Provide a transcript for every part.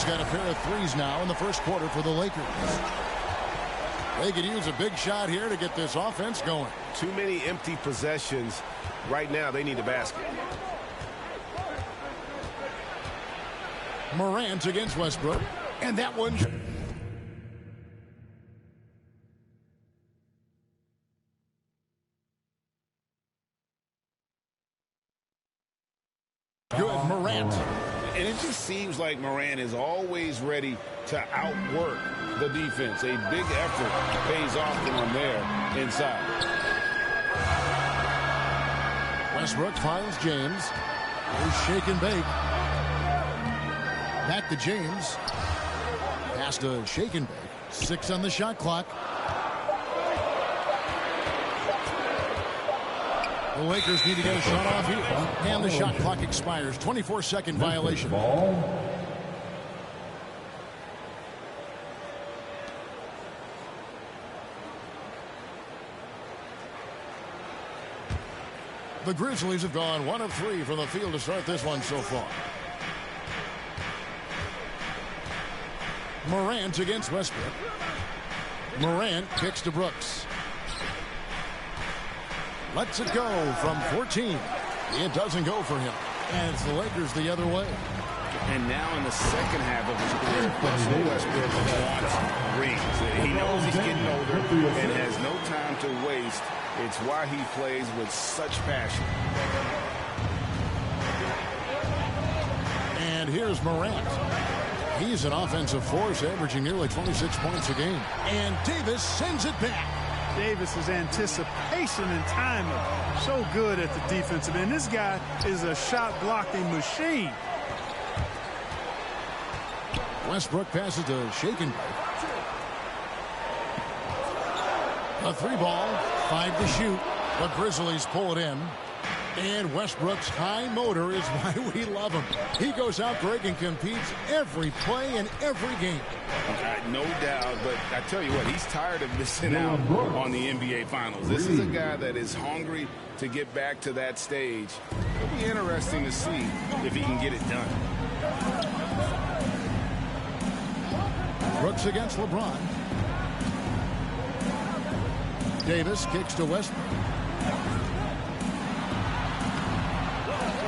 got a pair of threes now in the first quarter for the Lakers. They could use a big shot here to get this offense going. Too many empty possessions. Right now, they need a basket. Morant against Westbrook. And that one's good. Morant. And it just seems like Morant is always ready to outwork the defense. A big effort pays off for him there inside. Westbrook finds James. Here's shake and bake. Back to James. Pass to shake and bake. 6 on the shot clock. The Lakers need to get a shot off here. And the shot clock expires. 24-second violation. The Grizzlies have gone 1 of 3 from the field to start this one so far. Morant against Westbrook. Morant kicks to Brooks. Lets it go from 14. It doesn't go for him. And it's the Lakers the other way. And now in the second half of his career, Russell Westbrook wants rings. He knows he's getting older and has no time to waste. It's why he plays with such passion. And here's Morant. He's an offensive force, averaging nearly 26 points a game. And Davis sends it back. Davis's anticipation and timing so good at the defensive end. This guy is a shot blocking machine. Westbrook passes to Shaken. A 3-ball, 5 to shoot. The Grizzlies pull it in. And Westbrook's high motor is why we love him. He goes out great and competes every play in every game. No doubt, but I tell you what, he's tired of missing out on the NBA Finals. This is a guy that is hungry to get back to that stage. It'll be interesting to see if he can get it done. Brooks against LeBron. Davis kicks to Westbrook.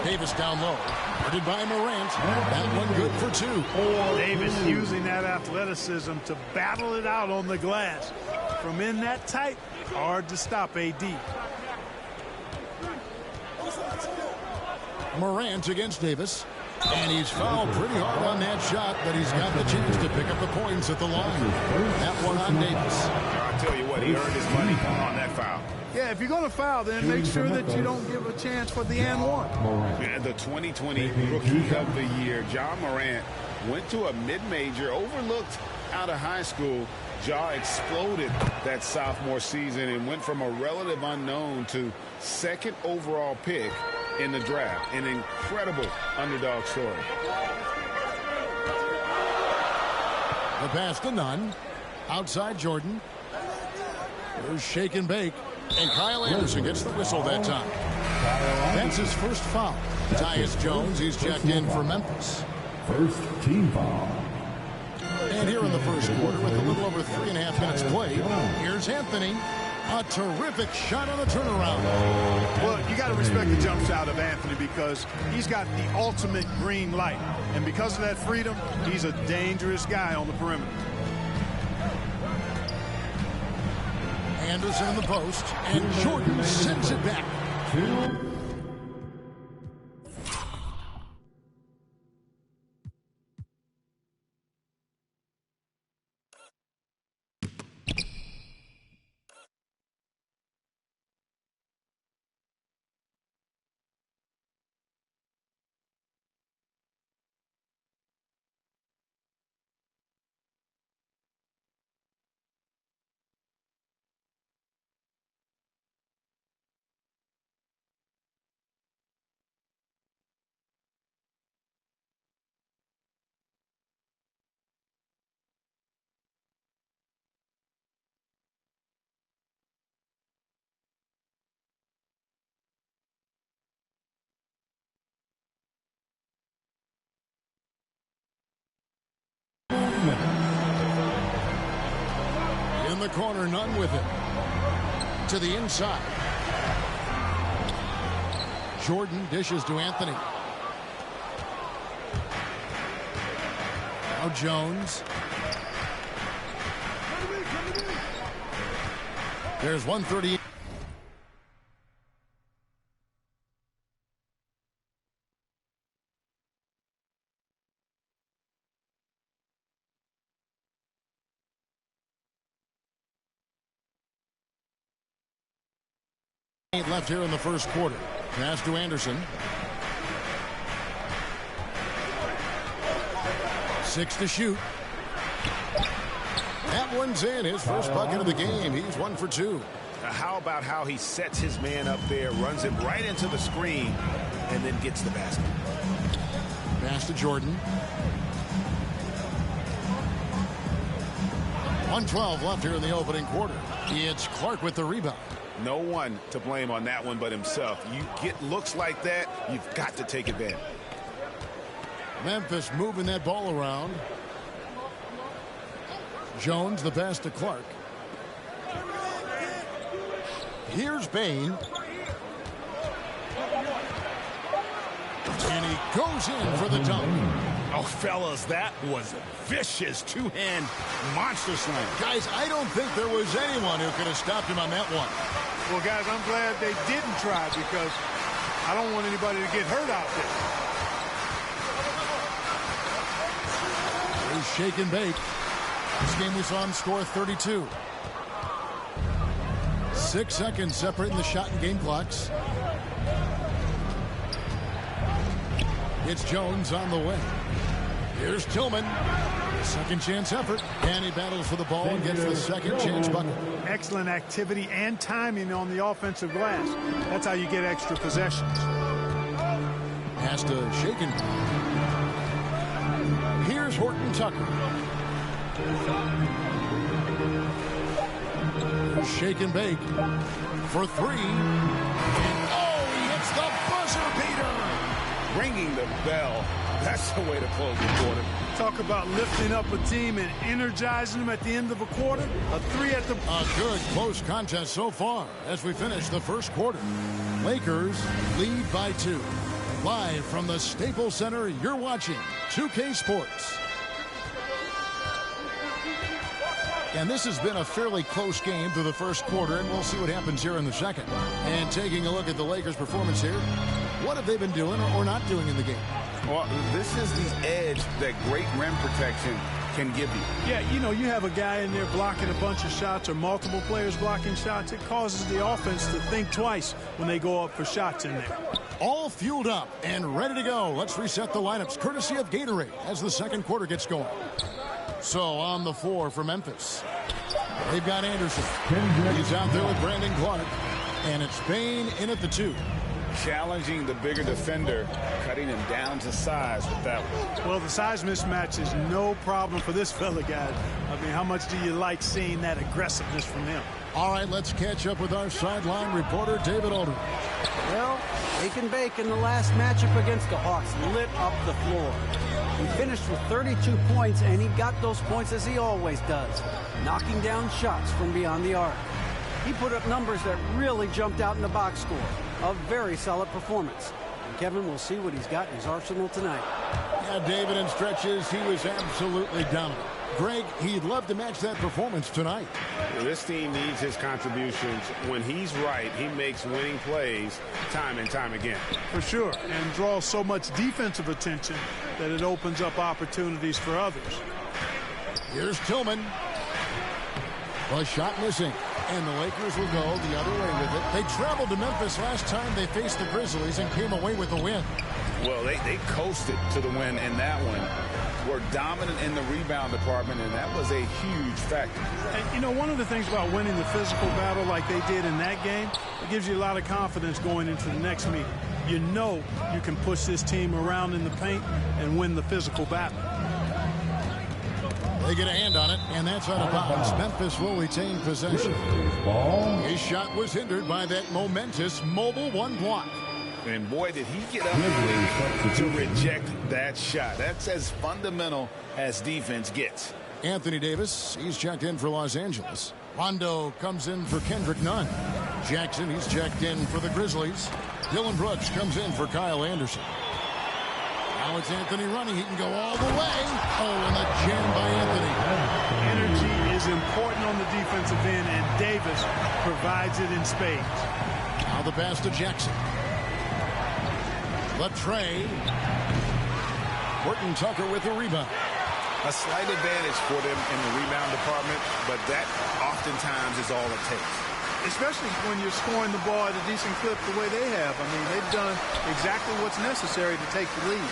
Davis down low. Guarded by Morant. That one good for 2. Davis using that athleticism to battle it out on the glass. From in that tight, hard to stop AD. Morant against Davis. And he's fouled pretty hard on that shot, but he's got the chance to pick up the points at the line. That one on Davis. I'll tell you what, he earned his money on that foul. Yeah, if you're going to foul, then make sure that you don't give a chance for the and one. Yeah, the 2020 Rookie of the Year, John Morant, went to a mid-major, overlooked out of high school. Ja exploded that sophomore season and went from a relative unknown to 2nd overall pick in the draft. An incredible underdog story. The pass to Nunn. Outside Jordan. There's shake and bake. And Kyle Anderson gets the whistle that time. That's his first foul. Tyus Jones, he's checked in for Memphis. First team foul. And here in the first quarter, with a little over 3.5 minutes played, here's Anthony. A terrific shot on the turnaround. Well, you got to respect the jump shot of Anthony because he's got the ultimate green light. And because of that freedom, he's a dangerous guy on the perimeter. Anderson in the post, and Jordan sends it back. 2. corner, none with it. To the inside. Jordan dishes to Anthony. Now Jones. There's 1:30. Left here in the first quarter. Pass to Anderson. 6 to shoot. That one's in. His first bucket of the game. He's 1 for 2. How about how he sets his man up there, runs him right into the screen, and then gets the basket. Pass to Jordan. 1:12 left here in the opening quarter. It's Clark with the rebound. No one to blame on that one but himself. You get looks like that, you've got to take advantage. Memphis moving that ball around. Jones, the pass to Clark. Here's Bain. And he goes in for the dunk. Oh, fellas, that was a vicious two-hand monster slam. Guys, I don't think there was anyone who could have stopped him on that one. Well, guys, I'm glad they didn't try because I don't want anybody to get hurt out there. There's shake and bake. This game we saw him score 32. 6 seconds separating the shot and game clocks. It's Jones on the way. Here's Tillman. Second chance effort. And he battles for the ball and gets the second chance bucket. Excellent activity and timing on the offensive glass. That's how you get extra possessions. Has to shake and bake. Here's Horton Tucker. Shake and bake for 3. And oh, he hits the buzzer beater. Ringing the bell. That's the way to close the quarter. Talk about lifting up a team and energizing them at the end of a quarter. A 3 at the... A good close contest so far as we finish the first quarter. Lakers lead by 2. Live from the Staples Center, you're watching 2K Sports. And this has been a fairly close game through the first quarter, and we'll see what happens here in the second. And taking a look at the Lakers' performance here, what have they been doing or not doing in the game? Well, this is the edge that great rim protection can give you. Yeah, you know, you have a guy in there blocking a bunch of shots or multiple players blocking shots. It causes the offense to think twice when they go up for shots in there. All fueled up and ready to go. Let's reset the lineups, courtesy of Gatorade, as the second quarter gets going. So on the floor for Memphis, they've got Anderson. He's out there with Brandon Clark. And it's Bain in at the 2. Challenging the bigger defender, cutting him down to size with that one. Well, the size mismatch is no problem for this fella, guys. I mean, how much do you like seeing that aggressiveness from him? All right, let's catch up with our sideline reporter, David Aldridge. Well, shake and bake in the last matchup against the Hawks lit up the floor. He finished with 32 points, and he got those points as he always does, knocking down shots from beyond the arc. He put up numbers that really jumped out in the box score. A very solid performance. And Kevin will see what he's got in his arsenal tonight. Yeah, David, in stretches, he was absolutely dominant. Greg, he'd love to match that performance tonight. This team needs his contributions. When he's right, he makes winning plays time and time again. For sure, and draws so much defensive attention that it opens up opportunities for others. Here's Tillman. A shot missing. And the Lakers will go the other way with it. They traveled to Memphis last time they faced the Grizzlies and came away with a win. Well, they coasted to the win in that one. Were dominant in the rebound department, and that was a huge factor. And, you know, one of the things about winning the physical battle like they did in that game, it gives you a lot of confidence going into the next meeting. You know you can push this team around in the paint and win the physical battle. They get a hand on it, and that's out of bounds. Memphis will retain possession. His shot was hindered by that momentous mobile one block. And boy, did he get up quick to reject that shot. That's as fundamental as defense gets. Anthony Davis, he's checked in for Los Angeles. Rondo comes in for Kendrick Nunn. Jackson, he's checked in for the Grizzlies. Dylan Brooks comes in for Kyle Anderson. Now it's Anthony running. He can go all the way. Oh, and a jam by Anthony. Energy is important on the defensive end, and Davis provides it in spades. Now the pass to Jackson. Latrey. Horton Tucker with the rebound. A slight advantage for them in the rebound department, but that oftentimes is all it takes. Especially when you're scoring the ball at a decent clip the way they have. I mean, they've done exactly what's necessary to take the lead.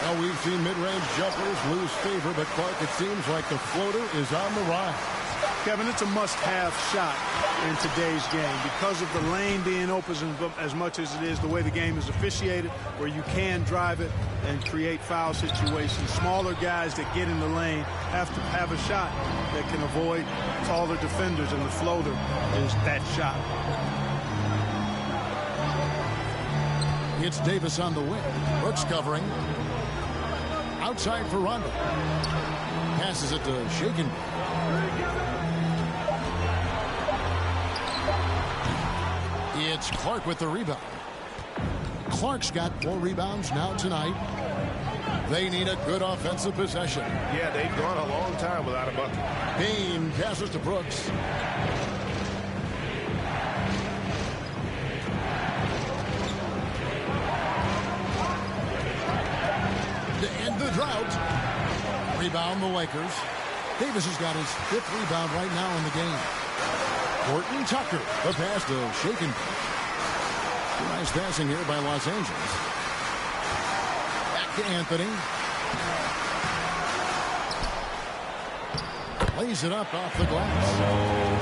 Well, we've seen mid-range jumpers lose favor, but Clark, it seems like the floater is on the rise. Kevin, it's a must-have shot in today's game because of the lane being open as much as it is, the way the game is officiated, where you can drive it and create foul situations. Smaller guys that get in the lane have to have a shot that can avoid taller defenders, and the floater is that shot. It's Davis on the wing. Brooks covering. Outside for Rondo. Passes it to Shaken. It's Clark with the rebound. Clark's got 4 rebounds now tonight. They need a good offensive possession. Yeah, they've gone a long time without a bucket. Payne passes to Brooks. To end the drought. Rebound the Lakers. Davis has got his 5th rebound right now in the game. Horton Tucker, the pass to Shaken. Nice passing here by Los Angeles. Back to Anthony. Lays it up off the glass.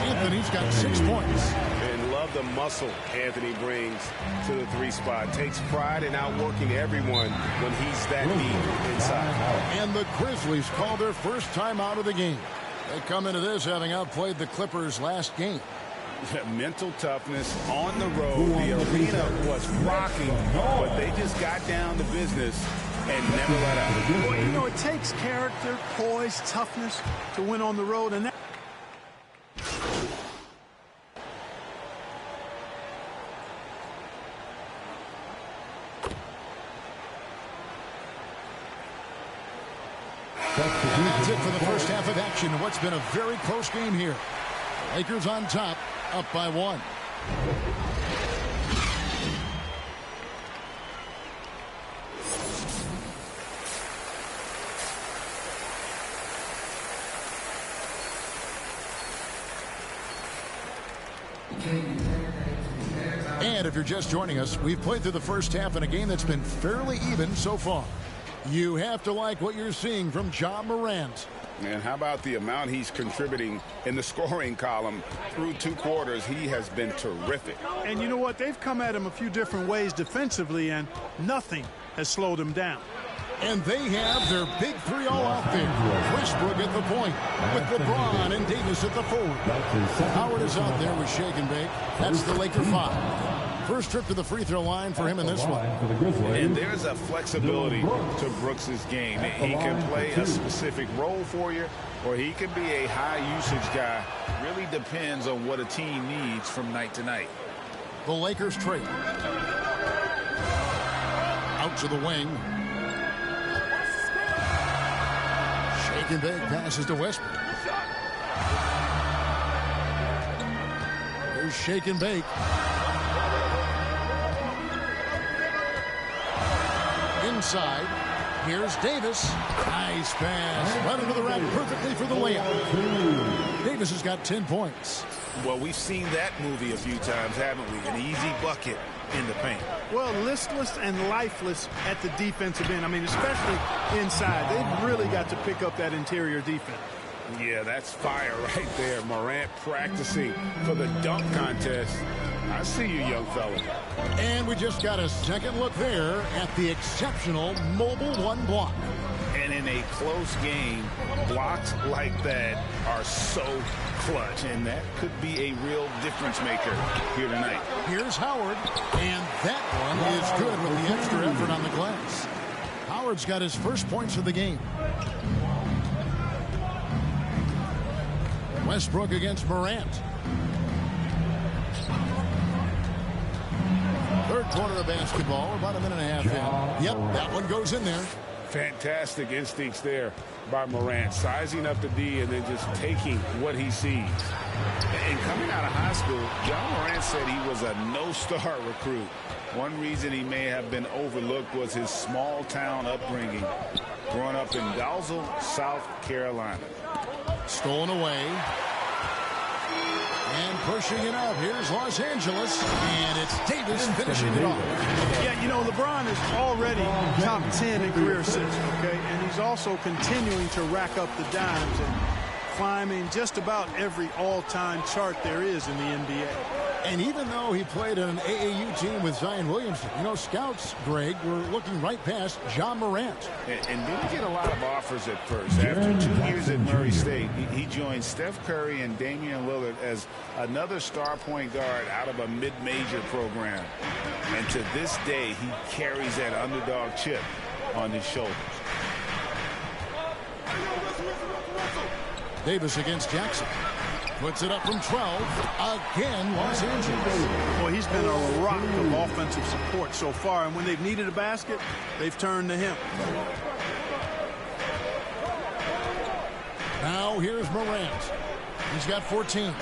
Anthony's got 6 points. And love the muscle Anthony brings to the 3 spot. Takes pride in outworking everyone when he's that deep inside. And the Grizzlies call their first time out of the game. They come into this having outplayed the Clippers last game. Mental toughness on the road. The arena was rocking, but they just got down to business and never let up. Well, you know, it takes character, poise, toughness to win on the road, and that That's it for the first half of action. What's been a very close game here. Lakers on top, up by 1. And if you're just joining us, we've played through the first half in a game that's been fairly even so far. You have to like what you're seeing from Ja Morant. And how about the amount he's contributing in the scoring column through 2 quarters? He has been terrific. And you know what? They've come at him a few different ways defensively, and nothing has slowed him down. And they have their big 3 all out there. Westbrook at the point with LeBron and Davis at the forward. Howard is out there with Shake and Bake. That's the Laker 5. First trip to the free throw line for him in this one. And there's a flexibility to Brooks's game. He can play a specific role for you, or he can be a high-usage guy. Really depends on what a team needs from night to night. The Lakers trade. Out to the wing. Shake and Bake passes to Westbrook. There's Shake and Bake. Inside, here's Davis. Nice pass. Running to the rack perfectly for the layup. Davis has got 10 points. Well, we've seen that movie a few times, haven't we? An easy bucket in the paint. Well, listless and lifeless at the defensive end. I mean, especially inside. They've really got to pick up that interior defense. Yeah, that's fire right there. Morant practicing for the dunk contest. I see you, young fella. And we just got a second look there at the exceptional mobile 1 block. And in a close game, blocks like that are so clutch, and that could be a real difference maker here tonight. Here's Howard, and that one is good with the extra effort on the glass. Howard's got his first points of the game. Westbrook against Morant. Third quarter of basketball, about a minute and a half in. Yep, that one goes in there. Fantastic instincts there by Morant, sizing up the D and then just taking what he sees. And coming out of high school, John Morant said he was a no-star recruit. One reason he may have been overlooked was his small-town upbringing, growing up in Dalzell, South Carolina. Stolen away. And pushing it up. Here's Los Angeles. And it's Davis finishing it off. Yeah, you know, LeBron is already top 10 in career assists, okay? And he's also continuing to rack up the dimes and climbing just about every all-time chart there is in the NBA. And even though he played on an AAU team with Zion Williamson, you know, scouts, Greg, were looking right past John Morant. And didn't get a lot of offers at first. After 2 years at Murray State, he joined Steph Curry and Damian Lillard as another star point guard out of a mid-major program. And to this day, he carries that underdog chip on his shoulders. Davis against Jackson. Puts it up from 12. Again, Los Angeles. Boy, he's been a rock of offensive support so far, and when they've needed a basket, they've turned to him. Now here's Morant. He's got 14.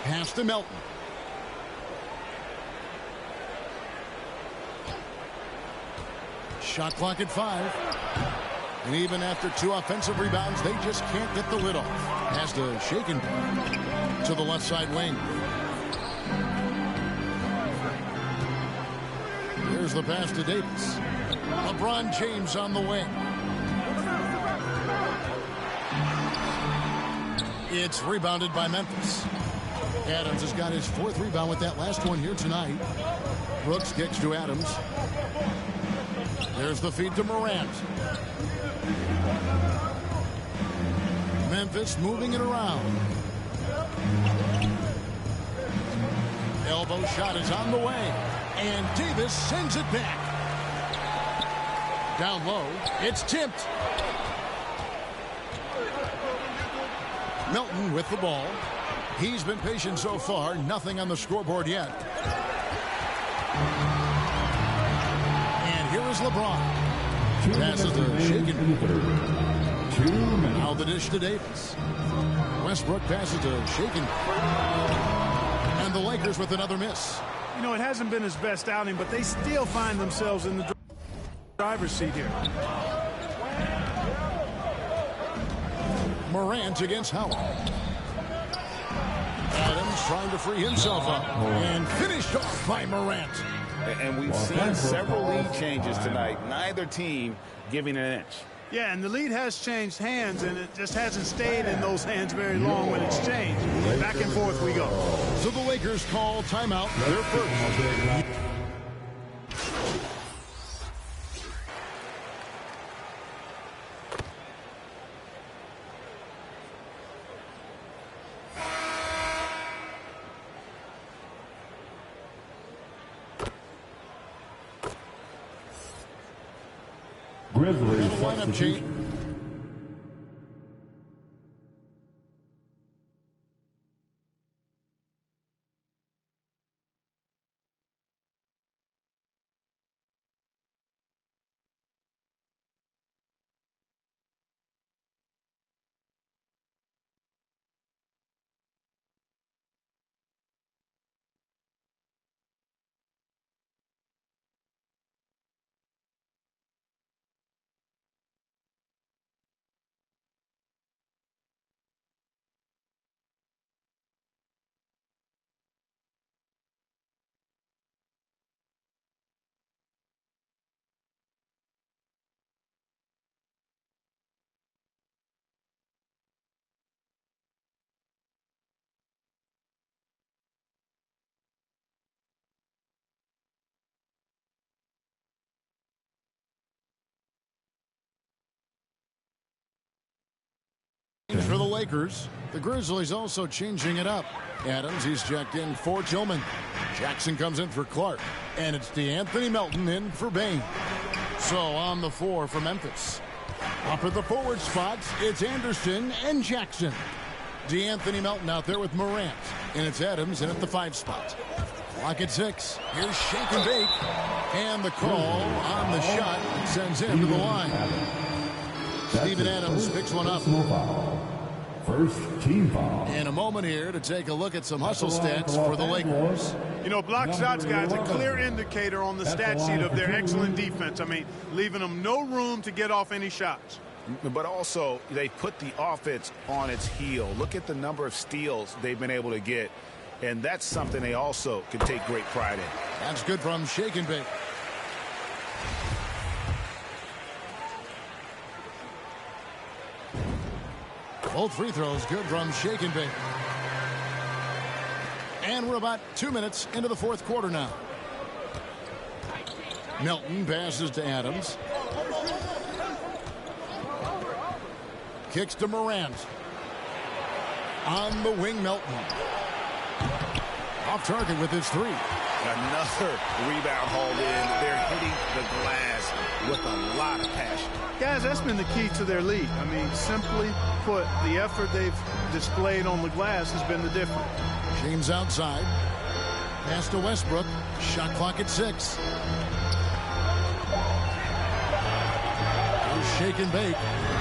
Pass to Melton. Shot clock at 5. And even after 2 offensive rebounds, they just can't get the lid off. Has to shake and to the left side wing. Here's the pass to Davis. LeBron James on the wing. It's rebounded by Memphis. Adams has got his 4th rebound with that last one here tonight. Brooks kicks to Adams. There's the feed to Morant. Memphis moving it around. Elbow shot is on the way. And Davis sends it back. Down low. It's tipped. Melton with the ball. He's been patient so far. Nothing on the scoreboard yet. And here is LeBron. Passes the shaken. Now the dish to Davis. Westbrook passes to shaken. And the Lakers with another miss. You know, it hasn't been his best outing, but they still find themselves in the driver's seat here. Morant against Howard. Adams trying to free himself up. And finished off by Morant. And we've seen several lead changes tonight. Neither team giving an inch. Yeah, and the lead has changed hands, and it just hasn't stayed in those hands very long when it's changed. Back and forth we go. So the Lakers call timeout. Their first. Grizzlies Lineup substitution. change. For the Lakers, the Grizzlies also changing it up. Adams, he's checked in for Tillman. Jackson comes in for Clark. And it's DeAnthony Melton in for Bain. So on the floor for Memphis. Up at the forward spots, it's Anderson and Jackson. DeAnthony Melton out there with Morant. And it's Adams in at the 5 spot. Clock at 6. Here's shake and bake. And the call on the shot sends him to the line. Steven Adams picks one up. First team foul. In a moment here to take a look at some hustle stats for the Lakers. You know, block shots, guys, a clear indicator on the stat sheet of their excellent defense. I mean, leaving them no room to get off any shots. But also, they put the offense on its heel. Look at the number of steals they've been able to get. And that's something they also can take great pride in. That's good from shake and bake. Both free throws good from shake and bake. And we're about 2 minutes into the 4th quarter now. Melton passes to Adams. Kicks to Morant. On the wing, Melton. Off target with his 3. Another rebound hauled in. They're hitting the glass with a lot of passion. Guys, that's been the key to their lead. I mean, simply put, the effort they've displayed on the glass has been the difference. James outside. Pass to Westbrook. Shot clock at 6. Here's shake and bake.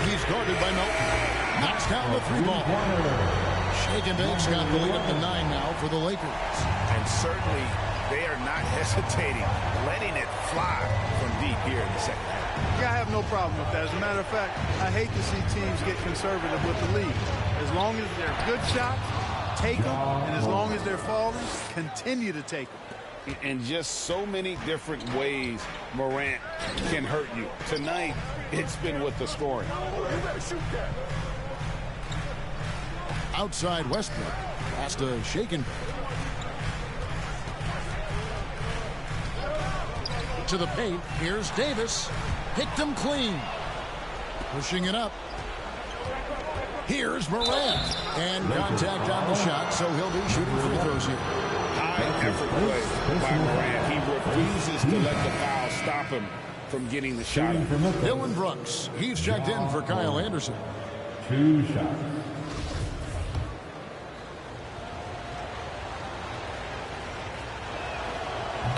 He's guarded by Melton. Knocks down the 3 ball. Shake and bake's got the lead up to 9 now for the Lakers. And certainly they are not hesitating, letting it fly from deep here in the second half. Yeah, I have no problem with that. As a matter of fact, I hate to see teams get conservative with the lead. As long as they're good shots, take them, and as long as they're falling, continue to take them. And just so many different ways Morant can hurt you. Tonight, it's been with the scoring. Outside Westbrook. Pass to shake and bake. To the paint. Here's Davis. Picked him clean. Pushing it up. Here's Morant. And contact on the shot, so he'll be shooting free throws here. High effort play by Morant. He refuses to let the foul stop him from getting the shot up. Dylan Brooks. He's checked in for Kyle Anderson. 2 shots.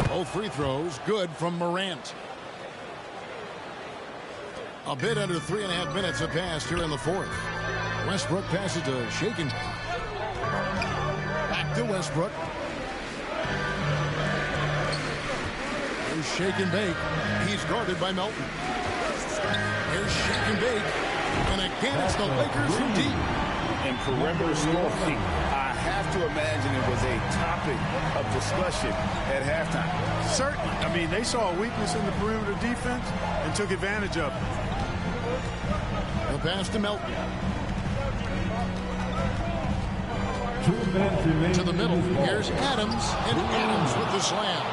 Both free throws good from Morant. A bit under 3.5 minutes have passed here in the 4th. Westbrook passes to shake and bake. Back to Westbrook. Here's shake and bake. He's guarded by Melton. Here's shake and bake. And again, it's the Lakers from deep. And perimeter scoring, I have to imagine it was a topic of discussion at halftime. Certainly. I mean, they saw a weakness in the perimeter defense and took advantage of it. The pass to Melton. 2 minutes remaining. To the middle. Here's Adams. And Adams with the slam.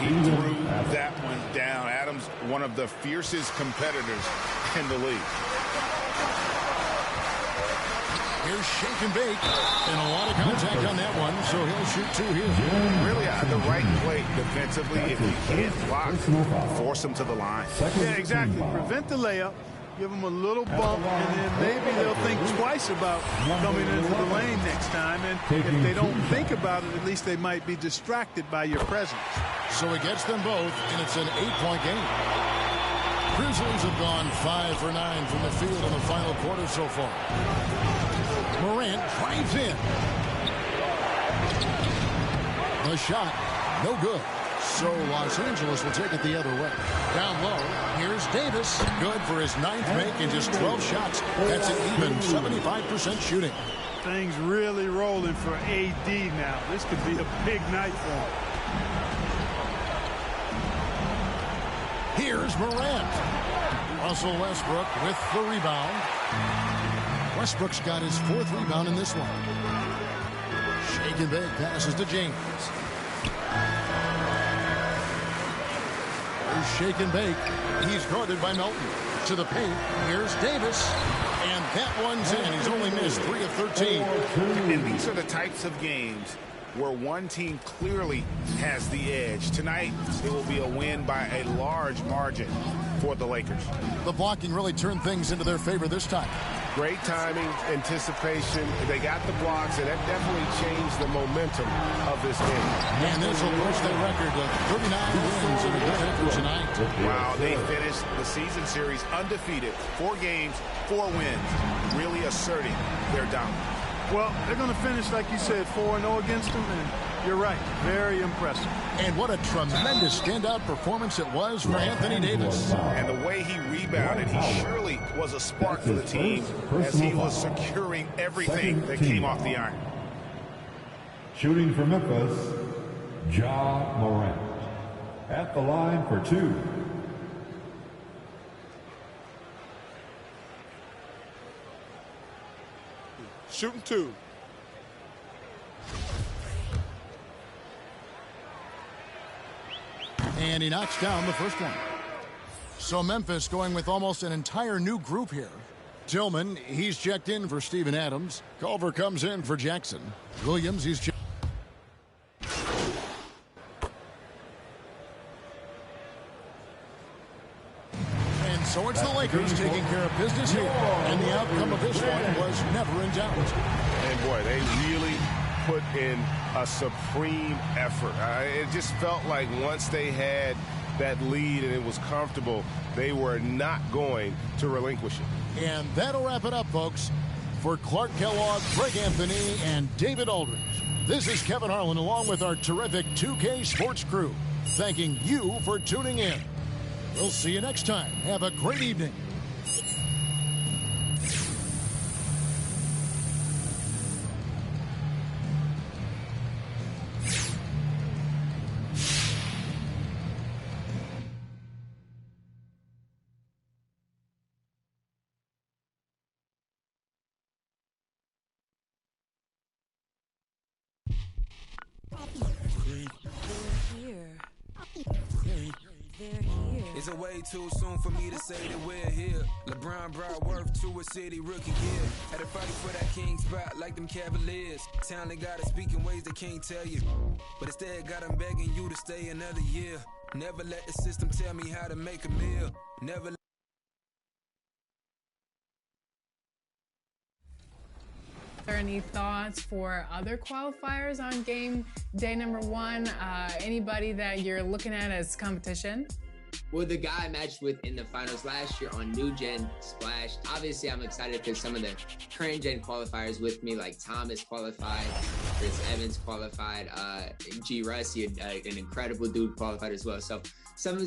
He threw that one down. Adams, one of the fiercest competitors in the league. Here's shake and bake. And a lot of contact on that one, so he'll shoot 2 here. Really the right play defensively. If you can't block, force him to the line. Yeah, exactly. Prevent the layup. Give them a little bump, and then maybe they'll think twice about coming into the lane next time. And if they don't think about it, at least they might be distracted by your presence. So he gets them both, and it's an 8-point game. Grizzlies have gone 5 for 9 from the field in the final quarter so far. Morant drives in. The shot, no good. So Los Angeles will take it the other way. Down low, here's Davis. Good for his 9th make and just 12 shots. That's an even 75% shooting. Things really rolling for AD now. This could be a big night for him. Here's Morant. Russell Westbrook with the rebound. Westbrook's got his 4th rebound in this one. Shake and bake passes to James. Here's shake and bake. He's guarded by Melton. To the paint. Here's Davis. And that one's in. He's only missed 3 of 13. And these are the types of games where one team clearly has the edge. Tonight, it will be a win by a large margin for the Lakers. The blocking really turned things into their favor this time. Great timing, anticipation. They got the blocks, and that definitely changed the momentum of this game. And this will push their record to 39 wins in a good effort tonight. Wow, they finished the season series undefeated. 4 games, 4 wins, really asserting their dominance. Well, they're going to finish, like you said, 4-0 against them, and you're right, very impressive. And what a tremendous standout performance it was for Anthony Davis. And the way he rebounded, he surely was a spark for the team as he was securing everything that came off the iron. Shooting for Memphis, Ja Morant. At the line for 2. Shooting 2. And he knocks down the first one. So Memphis going with almost an entire new group here. Tillman, he's checked in for Steven Adams. Culver comes in for Jackson. Williams, he's checked. And so it's the Lakers taking care of business here. And the outcome of this one was never in doubt. And boy, they really put in a supreme effort. It just felt like once they had that lead and it was comfortable, they were not going to relinquish it. And that'll wrap it up, folks. For Clark Kellogg, Greg Anthony, and David Aldridge, this is Kevin Harlan along with our terrific 2K Sports crew, thanking you for tuning in. We'll see you next time. Have a great evening. Is it way too soon for me to say that we're here? LeBron brought worth to a city rookie year. Had to fight for that king spot like them Cavaliers. Talent gotta speak in ways they can't tell you. But instead got them begging you to stay another year. Never let the system tell me how to make a meal. Never. Are there any thoughts for other qualifiers on game day number 1? Anybody that you're looking at as competition? Well, the guy I matched with in the finals last year on New Gen Splash. Obviously, I'm excited because some of the current gen qualifiers with me, like Thomas qualified, Chris Evans qualified, G. Rusty, an incredible dude, qualified as well. So some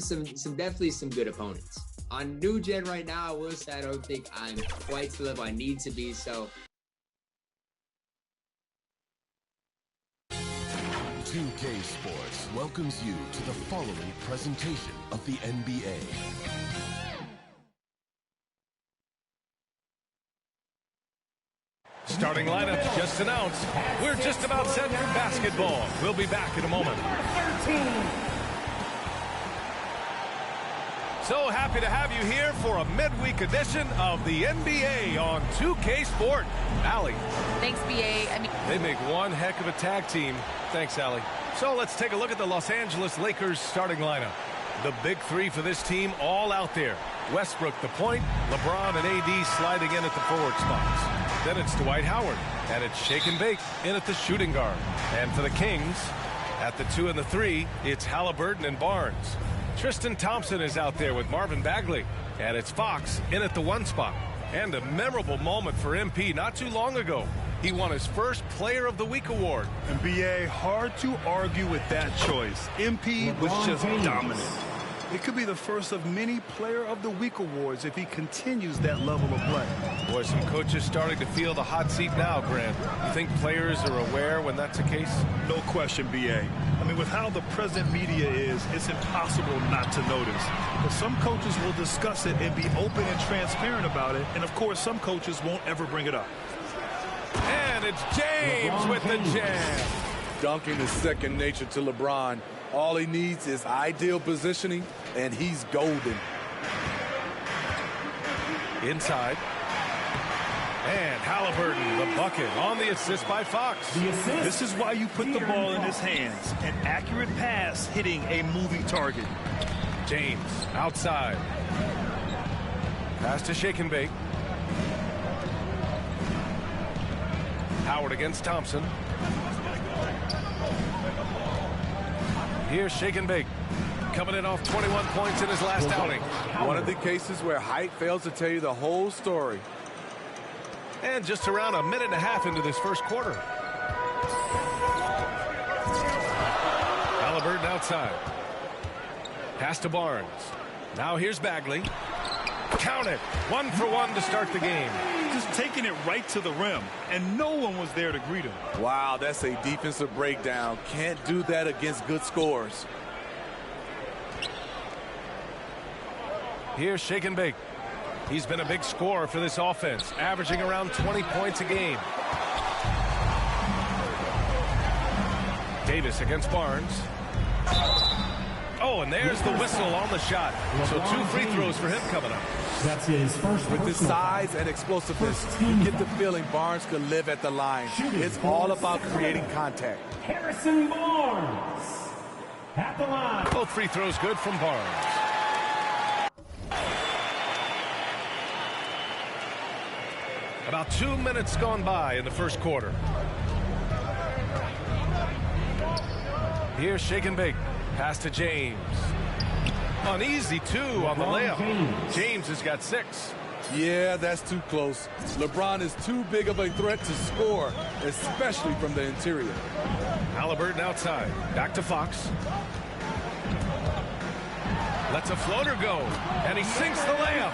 definitely some good opponents. On New Gen right now, I will say I don't think I'm quite to the level I need to be. So 2K Sports welcomes you to the following presentation of the NBA. Starting lineups just announced. We're just about set for basketball. We'll be back in a moment. So happy to have you here for a midweek edition of the NBA on 2K Sport. Allie. Thanks, BA. They make one heck of a tag team. Thanks, Allie. So let's take a look at the Los Angeles Lakers starting lineup. The big three for this team all out there. Westbrook the point, LeBron and AD sliding in at the forward spots. Then it's Dwight Howard, and it's Shake and Bake in at the shooting guard. And for the Kings, at the 2 and the 3, it's Halliburton and Barnes. Tristan Thompson is out there with Marvin Bagley, and it's Fox in at the 1 spot. And a memorable moment for MP not too long ago. He won his first Player of the Week award. And BA, hard to argue with that choice. MP was just dominant. It could be the first of many Player of the Week awards if he continues that level of play. Boy, some coaches starting to feel the hot seat now, Grant. You think players are aware when that's the case? No question, BA. I mean, with how the present media is, it's impossible not to notice. But some coaches will discuss it and be open and transparent about it. And, of course, some coaches won't ever bring it up. And it's James with the jam. Dunking is second nature to LeBron. All he needs is ideal positioning, and he's golden. Inside. And Halliburton, the bucket, on the assist by Fox. This is why you put the ball in his hands. An accurate pass hitting a moving target. James outside. Pass to Shake and Bake. Howard against Thompson. Here's Shake and Bake. Coming in off 21 points in his last outing. One of the cases where height fails to tell you the whole story. And just around a minute and a half into this first quarter. Halliburton outside. Pass to Barnes. Now here's Bagley. Count it. 1 for 1 to start the game. Just taking it right to the rim, and no one was there to greet him. Wow, that's a defensive breakdown. Can't do that against good scores. Here's Shake and Bake. He's been a big scorer for this offense, averaging around 20 points a game. Davis against Barnes. Oh, and there's the whistle on the shot. So 2 free throws for him coming up. That's his first. With his size and explosiveness, you get the feeling Barnes could live at the line. It's all about creating contact. Harrison Barnes at the line. Both free throws good from Barnes. About 2 minutes gone by in the first quarter. Here's Shake and Bake. Pass to James. Uneasy, 2 on the layup. James has got 6. Yeah, that's too close. LeBron is too big of a threat to score, especially from the interior. Halliburton outside. Back to Fox. Lets a floater go, and he sinks the layup.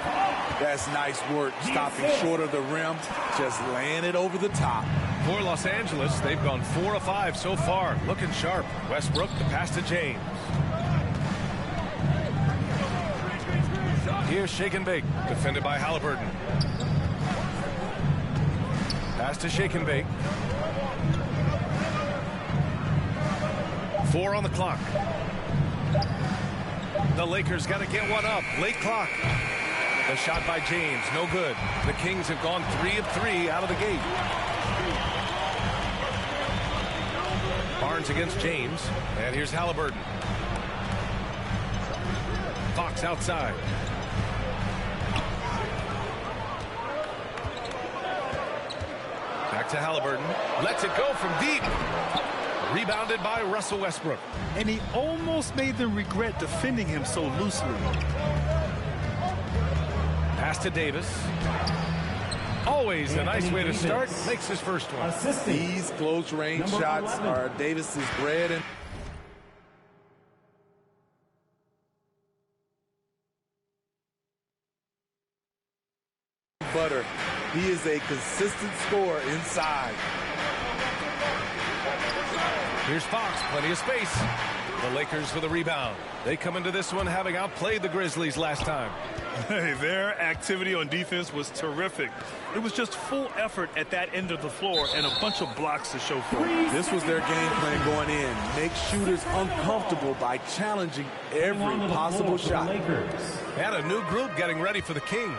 That's nice work, stopping short of the rim, just laying it over the top. For Los Angeles, they've gone 4 of 5 so far, looking sharp. Westbrook, the pass to James. Here's Shake and Bake, defended by Halliburton. Pass to Shake and Bake. 4 on the clock. The Lakers got to get one up. Late clock. The shot by James, no good. The Kings have gone 3 of 3 out of the gate. Barnes against James. And here's Halliburton. Fox outside. Back to Halliburton. Lets it go from deep. Rebounded by Russell Westbrook. And he almost made them regret defending him so loosely. Pass to Davis. Always a nice way to start. Makes his first one. These close-range shots are Davis's bread and butter. He is a consistent scorer inside. Here's Fox, plenty of space. The Lakers for the rebound. They come into this one having outplayed the Grizzlies last time. Hey, their activity on defense was terrific. It was just full effort at that end of the floor and a bunch of blocks to show for it. This was their game plan going in. Make shooters uncomfortable by challenging every possible shot. And a new group getting ready for the Kings.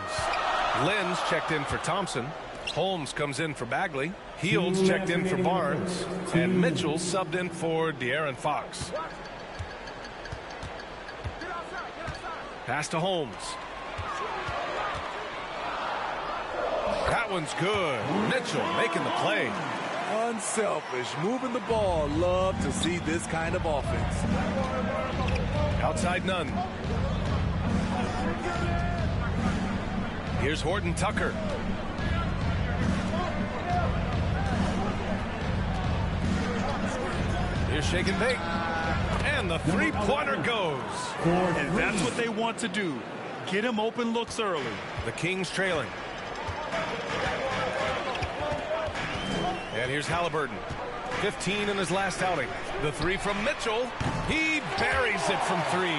Lynn's checked in for Thompson. Holmes comes in for Bagley. Heald's checked in for Barnes. And Mitchell subbed in for De'Aaron Fox. Pass to Holmes. That one's good. Mitchell making the play. Unselfish, moving the ball. Love to see this kind of offense. Outside none. Here's Horton Tucker. Here's Shake and Bake. And the three-pointer goes. And that's what they want to do. Get him open looks early. The Kings trailing. And here's Halliburton. 15 in his last outing. The three from Mitchell. He buries it from 3.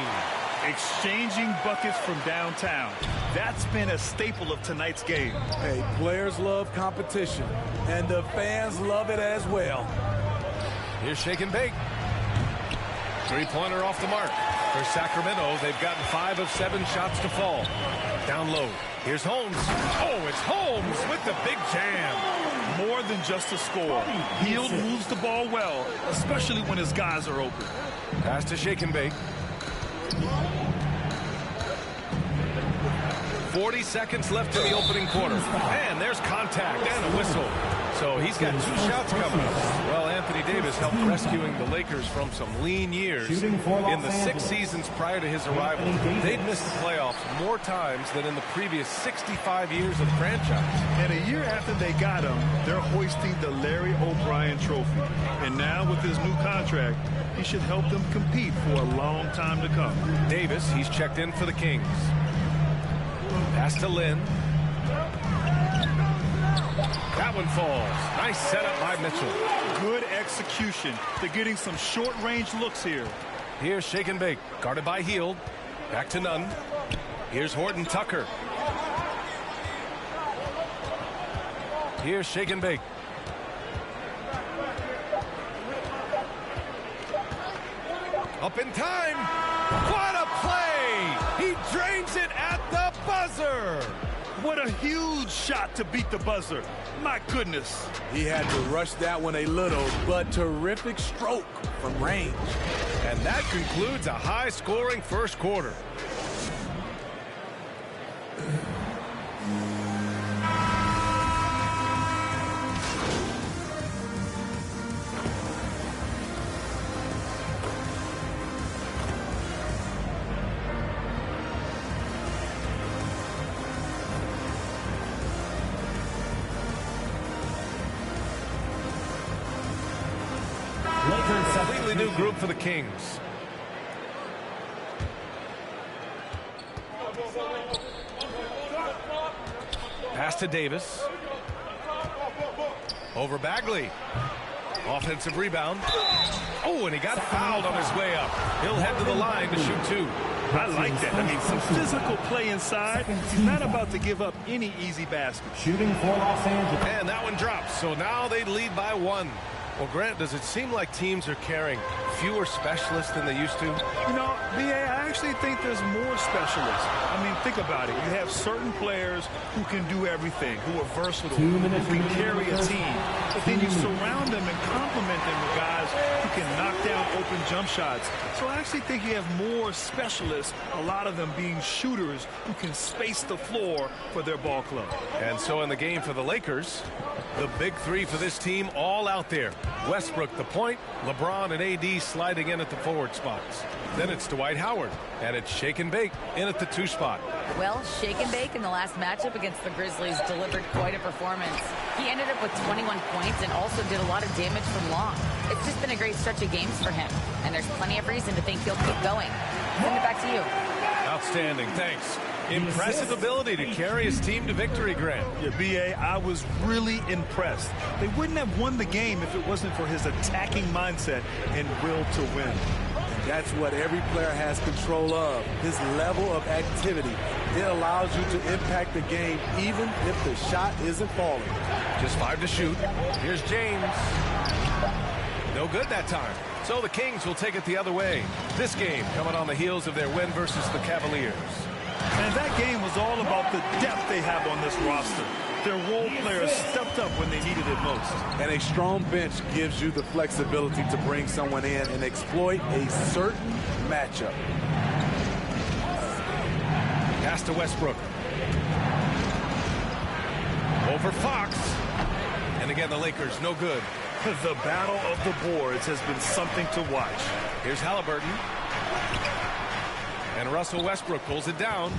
Exchanging buckets from downtown. That's been a staple of tonight's game. Hey, players love competition, and the fans love it as well. Here's Shake and Bake. Three-pointer off the mark. For Sacramento, they've gotten 5 of 7 shots to fall. Down low. Here's Holmes. Oh, it's Holmes with the big jam. More than just a score. Hield moves the ball well, especially when his guys are open. Pass to Shake and Bake. 40 seconds left in the opening quarter. And there's contact and a whistle. So he's got 2 shots coming up. Well, Anthony Davis helped rescuing the Lakers from some lean years. In the 6 seasons prior to his arrival, they'd missed the playoffs more times than in the previous 65 years of the franchise. And a year after they got him, they're hoisting the Larry O'Brien Trophy. And now with his new contract, he should help them compete for a long time to come. Davis, he's checked in for the Kings. Pass to Lynn. That one falls. Nice setup by Mitchell. Good execution. They're getting some short-range looks here. Here's Shake and Bake, guarded by Hield. Back to Nunn. Here's Horton Tucker. Here's Shake and Bake. Up in time. What a play! He drains it at the buzzer. What a huge shot to beat the buzzer. My goodness. He had to rush that one a little, but terrific stroke from range. And that concludes a high-scoring first quarter. Completely new group for the Kings. Pass to Davis. Over Bagley. Offensive rebound. Oh, and he got fouled on his way up. He'll head to the line to shoot 2. I like that. I mean, some physical play inside. He's not about to give up any easy basket. Shooting for Los Angeles. And that one drops. So now they lead by 1. Well, Grant, does it seem like teams are carrying fewer specialists than they used to? You know, B.A., I actually think there's more specialists. I mean, think about it. You have certain players who can do everything, who are versatile, who can carry a team. But then you surround them and complement them with guys who can knock down open jump shots. So I actually think you have more specialists, a lot of them being shooters who can space the floor for their ball club. And so in the game for the Lakers, the big 3 for this team all out there. Westbrook the point, LeBron and AD sliding in at the forward spots. Then it's Dwight Howard, and it's Shake and Bake in at the 2 spot. Well, Shake and Bake in the last matchup against the Grizzlies delivered quite a performance. He ended up with 21 points and also did a lot of damage from long. It's just been a great stretch of games for him, and there's plenty of reason to think he'll keep going. Send it back to you. Outstanding, thanks. Impressive ability to carry his team to victory, Grant. Yeah, B.A., I was really impressed. They wouldn't have won the game if it wasn't for his attacking mindset and will to win. And that's what every player has control of, his level of activity. It allows you to impact the game even if the shot isn't falling. Just 5 to shoot. Here's James. No good that time. So the Kings will take it the other way. This game coming on the heels of their win versus the Cavaliers. And that game was all about the depth they have on this roster. Their role players stepped up when they needed it most. And a strong bench gives you the flexibility to bring someone in and exploit a certain matchup. Pass to Westbrook. Over Fox. And again, the Lakers, no good. The battle of the boards has been something to watch. Here's Halliburton. And Russell Westbrook pulls it down.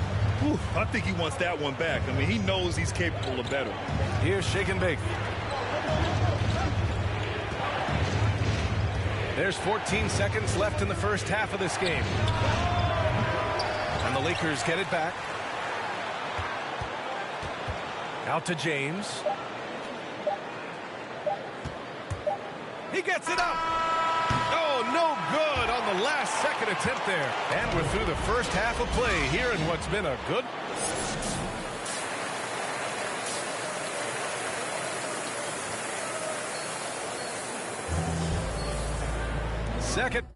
Whew, I think he wants that one back. I mean, he knows he's capable of better. Here's Shake and Bake. There's 14 seconds left in the first half of this game. And the Lakers get it back. Out to James. He gets it up. Oh, no good on the last second attempt there. And we're through the first half of play here in what's been a good... Second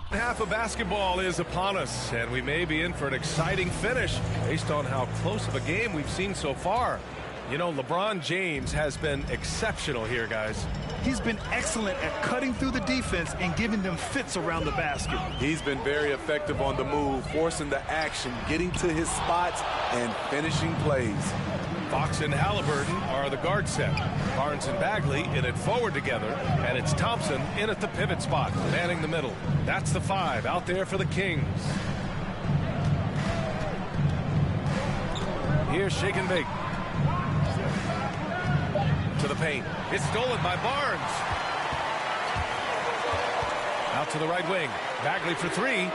half of basketball is upon us, and we may be in for an exciting finish based on how close of a game we've seen so far. You know, LeBron James has been exceptional here, guys. He's been excellent at cutting through the defense and giving them fits around the basket. He's been very effective on the move, forcing the action, getting to his spots, and finishing plays. Fox and Halliburton are the guard set. Barnes and Bagley in it forward together, and it's Thompson in at the pivot spot, manning the middle. That's the 5 out there for the Kings. Here's Shake and Bake. To the paint. It's stolen by Barnes. Out to the right wing. Bagley for 3.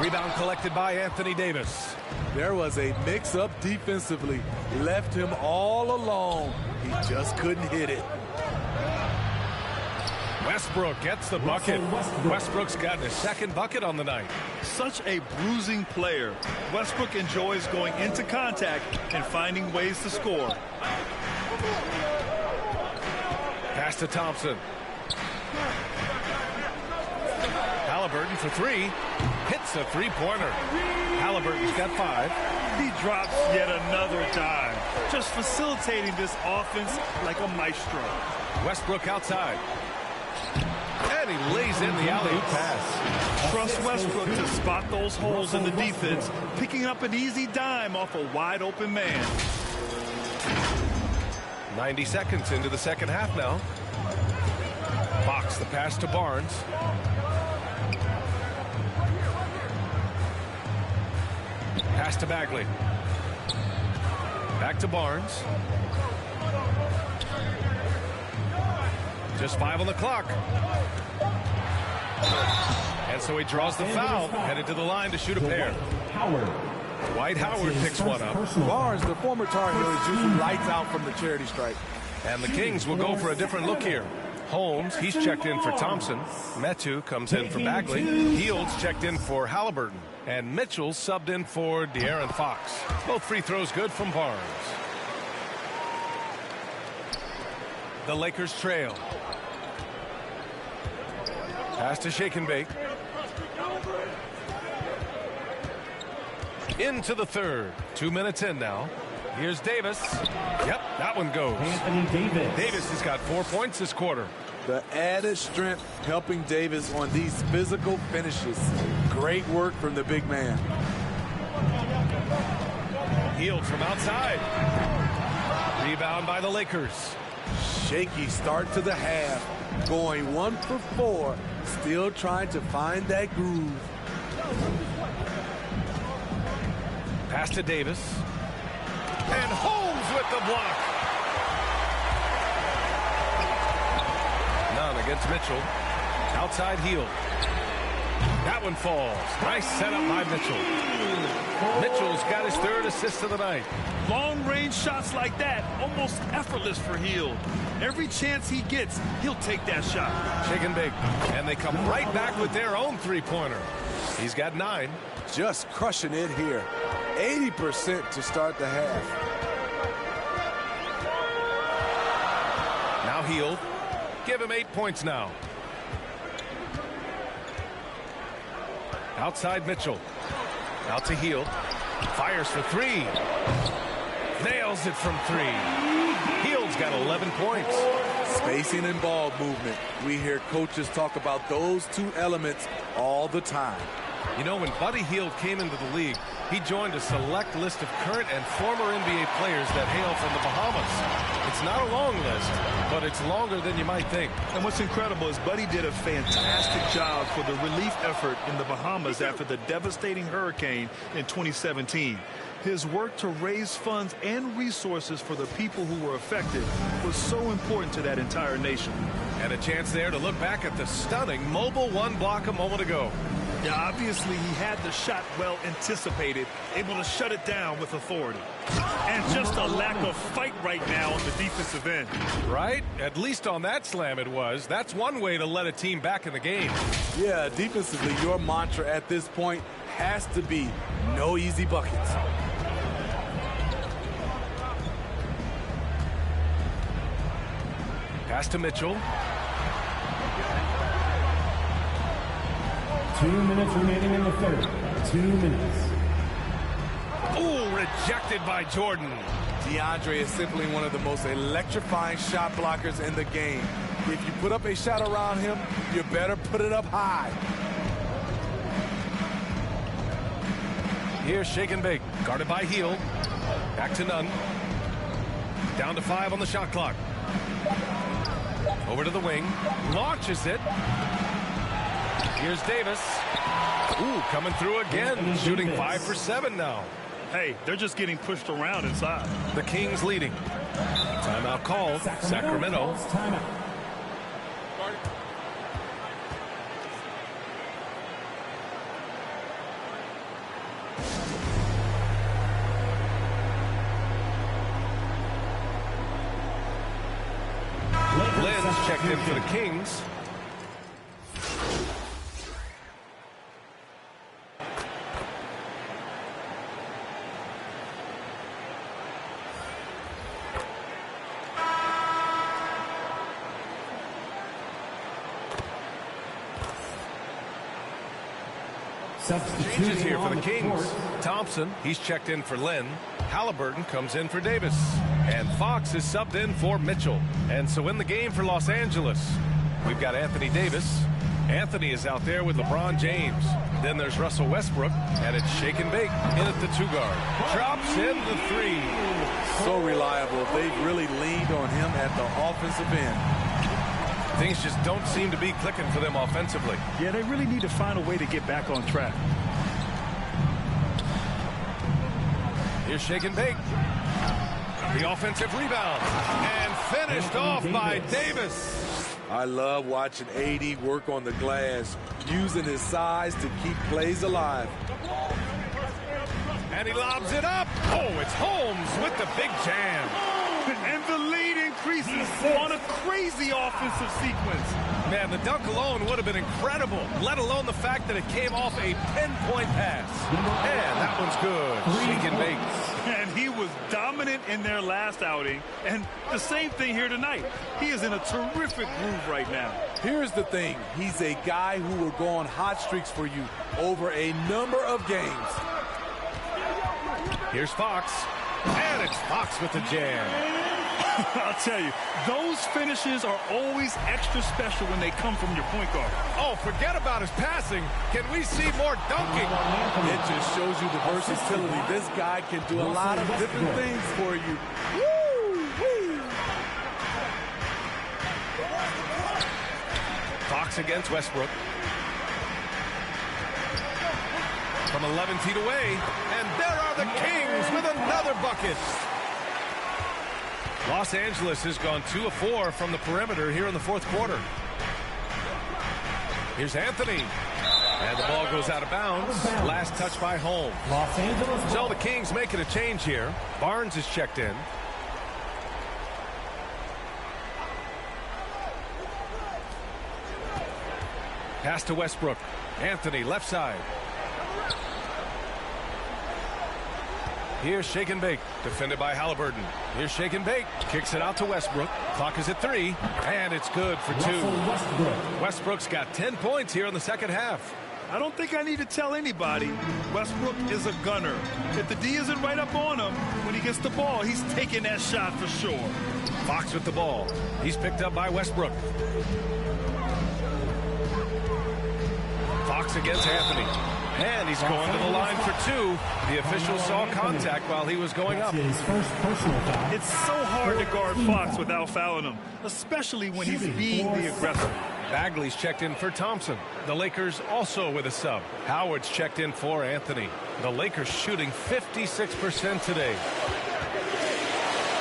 Rebound collected by Anthony Davis. There was a mix-up defensively. Left him all alone. He just couldn't hit it. Westbrook gets the bucket. Westbrook's gotten his second bucket on the night. Such a bruising player. Westbrook enjoys going into contact and finding ways to score. Pass to Thompson. Halliburton for 3. Hits a three-pointer. Halliburton's got 5. He drops yet another dime. Just facilitating this offense like a maestro. Westbrook outside. And he lays in the alley-oop pass. Trust Westbrook to spot those holes in the defense, picking up an easy dime off a wide-open man. 90 seconds into the second half now. Fox the pass to Barnes. Pass to Bagley. Back to Barnes. Just 5 on the clock. And so he draws the foul, headed to the line to shoot a pair. Dwight Howard picks one up. Barnes, the former Tar Heel, is usually lights out from the charity stripe. And the Kings will go for a different look here. Holmes, he's checked in for Thompson. Metu comes in for Bagley. Heald's checked in for Halliburton. And Mitchell subbed in for De'Aaron Fox. Both free throws good from Barnes. The Lakers trail. Pass to Shake and Bake. Into the third. 2 minutes in now. Here's Davis. Yep, that one goes. Anthony Davis. Davis has got 4 points this quarter. The added strength helping Davis on these physical finishes. Great work from the big man. Hield from outside. Rebound by the Lakers. Shaky start to the half. Going 1 for 4. Still trying to find that groove. Pass to Davis. And Holmes with the block. None against Mitchell. Outside Hield. That one falls. Nice setup by Mitchell. Mitchell's got his 3rd assist of the night. Long-range shots like that, almost effortless for Hield. Every chance he gets, he'll take that shot. Shake and Bake. And they come right back with their own three-pointer. He's got 9. Just crushing it here. 80% to start the half. Now Hield. Give him 8 points now. Outside Mitchell. Out to Hield. Fires for 3. Nails it from 3. Hield's got 11 points. Spacing and ball movement. We hear coaches talk about those 2 elements all the time. You know, when Buddy Hield came into the league, he joined a select list of current and former NBA players that hail from the Bahamas. It's not a long list, but it's longer than you might think. And what's incredible is Buddy did a fantastic job for the relief effort in the Bahamas after the devastating hurricane in 2017. His work to raise funds and resources for the people who were affected was so important to that entire nation. And a chance there to look back at the stunning mobile 1 block a moment ago. Yeah, obviously he had the shot well anticipated, able to shut it down with authority. And just a lack of fight right now on the defensive end. Right? At least on that slam it was. That's one way to let a team back in the game. Yeah, defensively, your mantra at this point has to be no easy buckets. Pass to Mitchell. 2 minutes remaining in the third. 2 minutes. Ooh, rejected by Jordan. DeAndre is simply one of the most electrifying shot blockers in the game. If you put up a shot around him, you better put it up high. Here's shake and bake. Guarded by Heel. Back to none. Down to 5 on the shot clock. Over to the wing. Launches it. Here's Davis. Ooh, coming through again. Shooting 5 for 7 now. Hey, they're just getting pushed around inside. The Kings leading. Timeout called. Sacramento. Timeout. Lynn's checked in for the Kings. Changes here for the Kings. Thompson, he's checked in for Lynn. Halliburton comes in for Davis. And Fox is subbed in for Mitchell. And so in the game for Los Angeles, we've got Anthony Davis. Anthony is out there with LeBron James. Then there's Russell Westbrook, and it's shake and bake in at the 2-guard. Drops in the 3. So reliable. They've really leaned on him at the offensive end. Things just don't seem to be clicking for them offensively. Yeah, they really need to find a way to get back on track. Here's shake and bake. The offensive rebound. And finished off by Davis. I love watching AD work on the glass, using his size to keep plays alive. And he lobs it up. Oh, it's Holmes with the big jam. And the lead increases on a crazy offensive sequence. Man, the dunk alone would have been incredible, let alone the fact that it came off a pinpoint pass. And that one's good. Shake and bake. And he was dominant in their last outing. And the same thing here tonight. He is in a terrific groove right now. Here's the thing. He's a guy who will go on hot streaks for you over a number of games. Here's Fox. And it's Fox with the jam. I'll tell you, those finishes are always extra special when they come from your point guard. Oh, forget about his passing. Can we see more dunking? It just shows you the versatility. This guy can do a lot of different things for you. Woo! Fox against Westbrook. From 11 feet away, and there are the Kings with another bucket. Los Angeles has gone 2 of 4 from the perimeter here in the fourth quarter. Here's Anthony. And the ball goes out of bounds. Last touch by Holmes. Los Angeles. So the Kings making a change here. Barnes is checked in. Pass to Westbrook. Anthony left side. Here's shake and bake, defended by Halliburton. Here's shake and bake, kicks it out to Westbrook. Clock is at 3, and it's good for 2. Westbrook's got 10 points here in the second half. I don't think I need to tell anybody. Westbrook is a gunner. If the D isn't right up on him, when he gets the ball, he's taking that shot for sure. Fox with the ball. He's picked up by Westbrook. Fox against Anthony. And he's going to the line for 2. The official saw contact while he was going up. His first personal foul. It's so hard to guard Fox without fouling him, especially when he's being the aggressor. Bagley's checked in for Thompson. The Lakers also with a sub. Howard's checked in for Anthony. The Lakers shooting 56% today.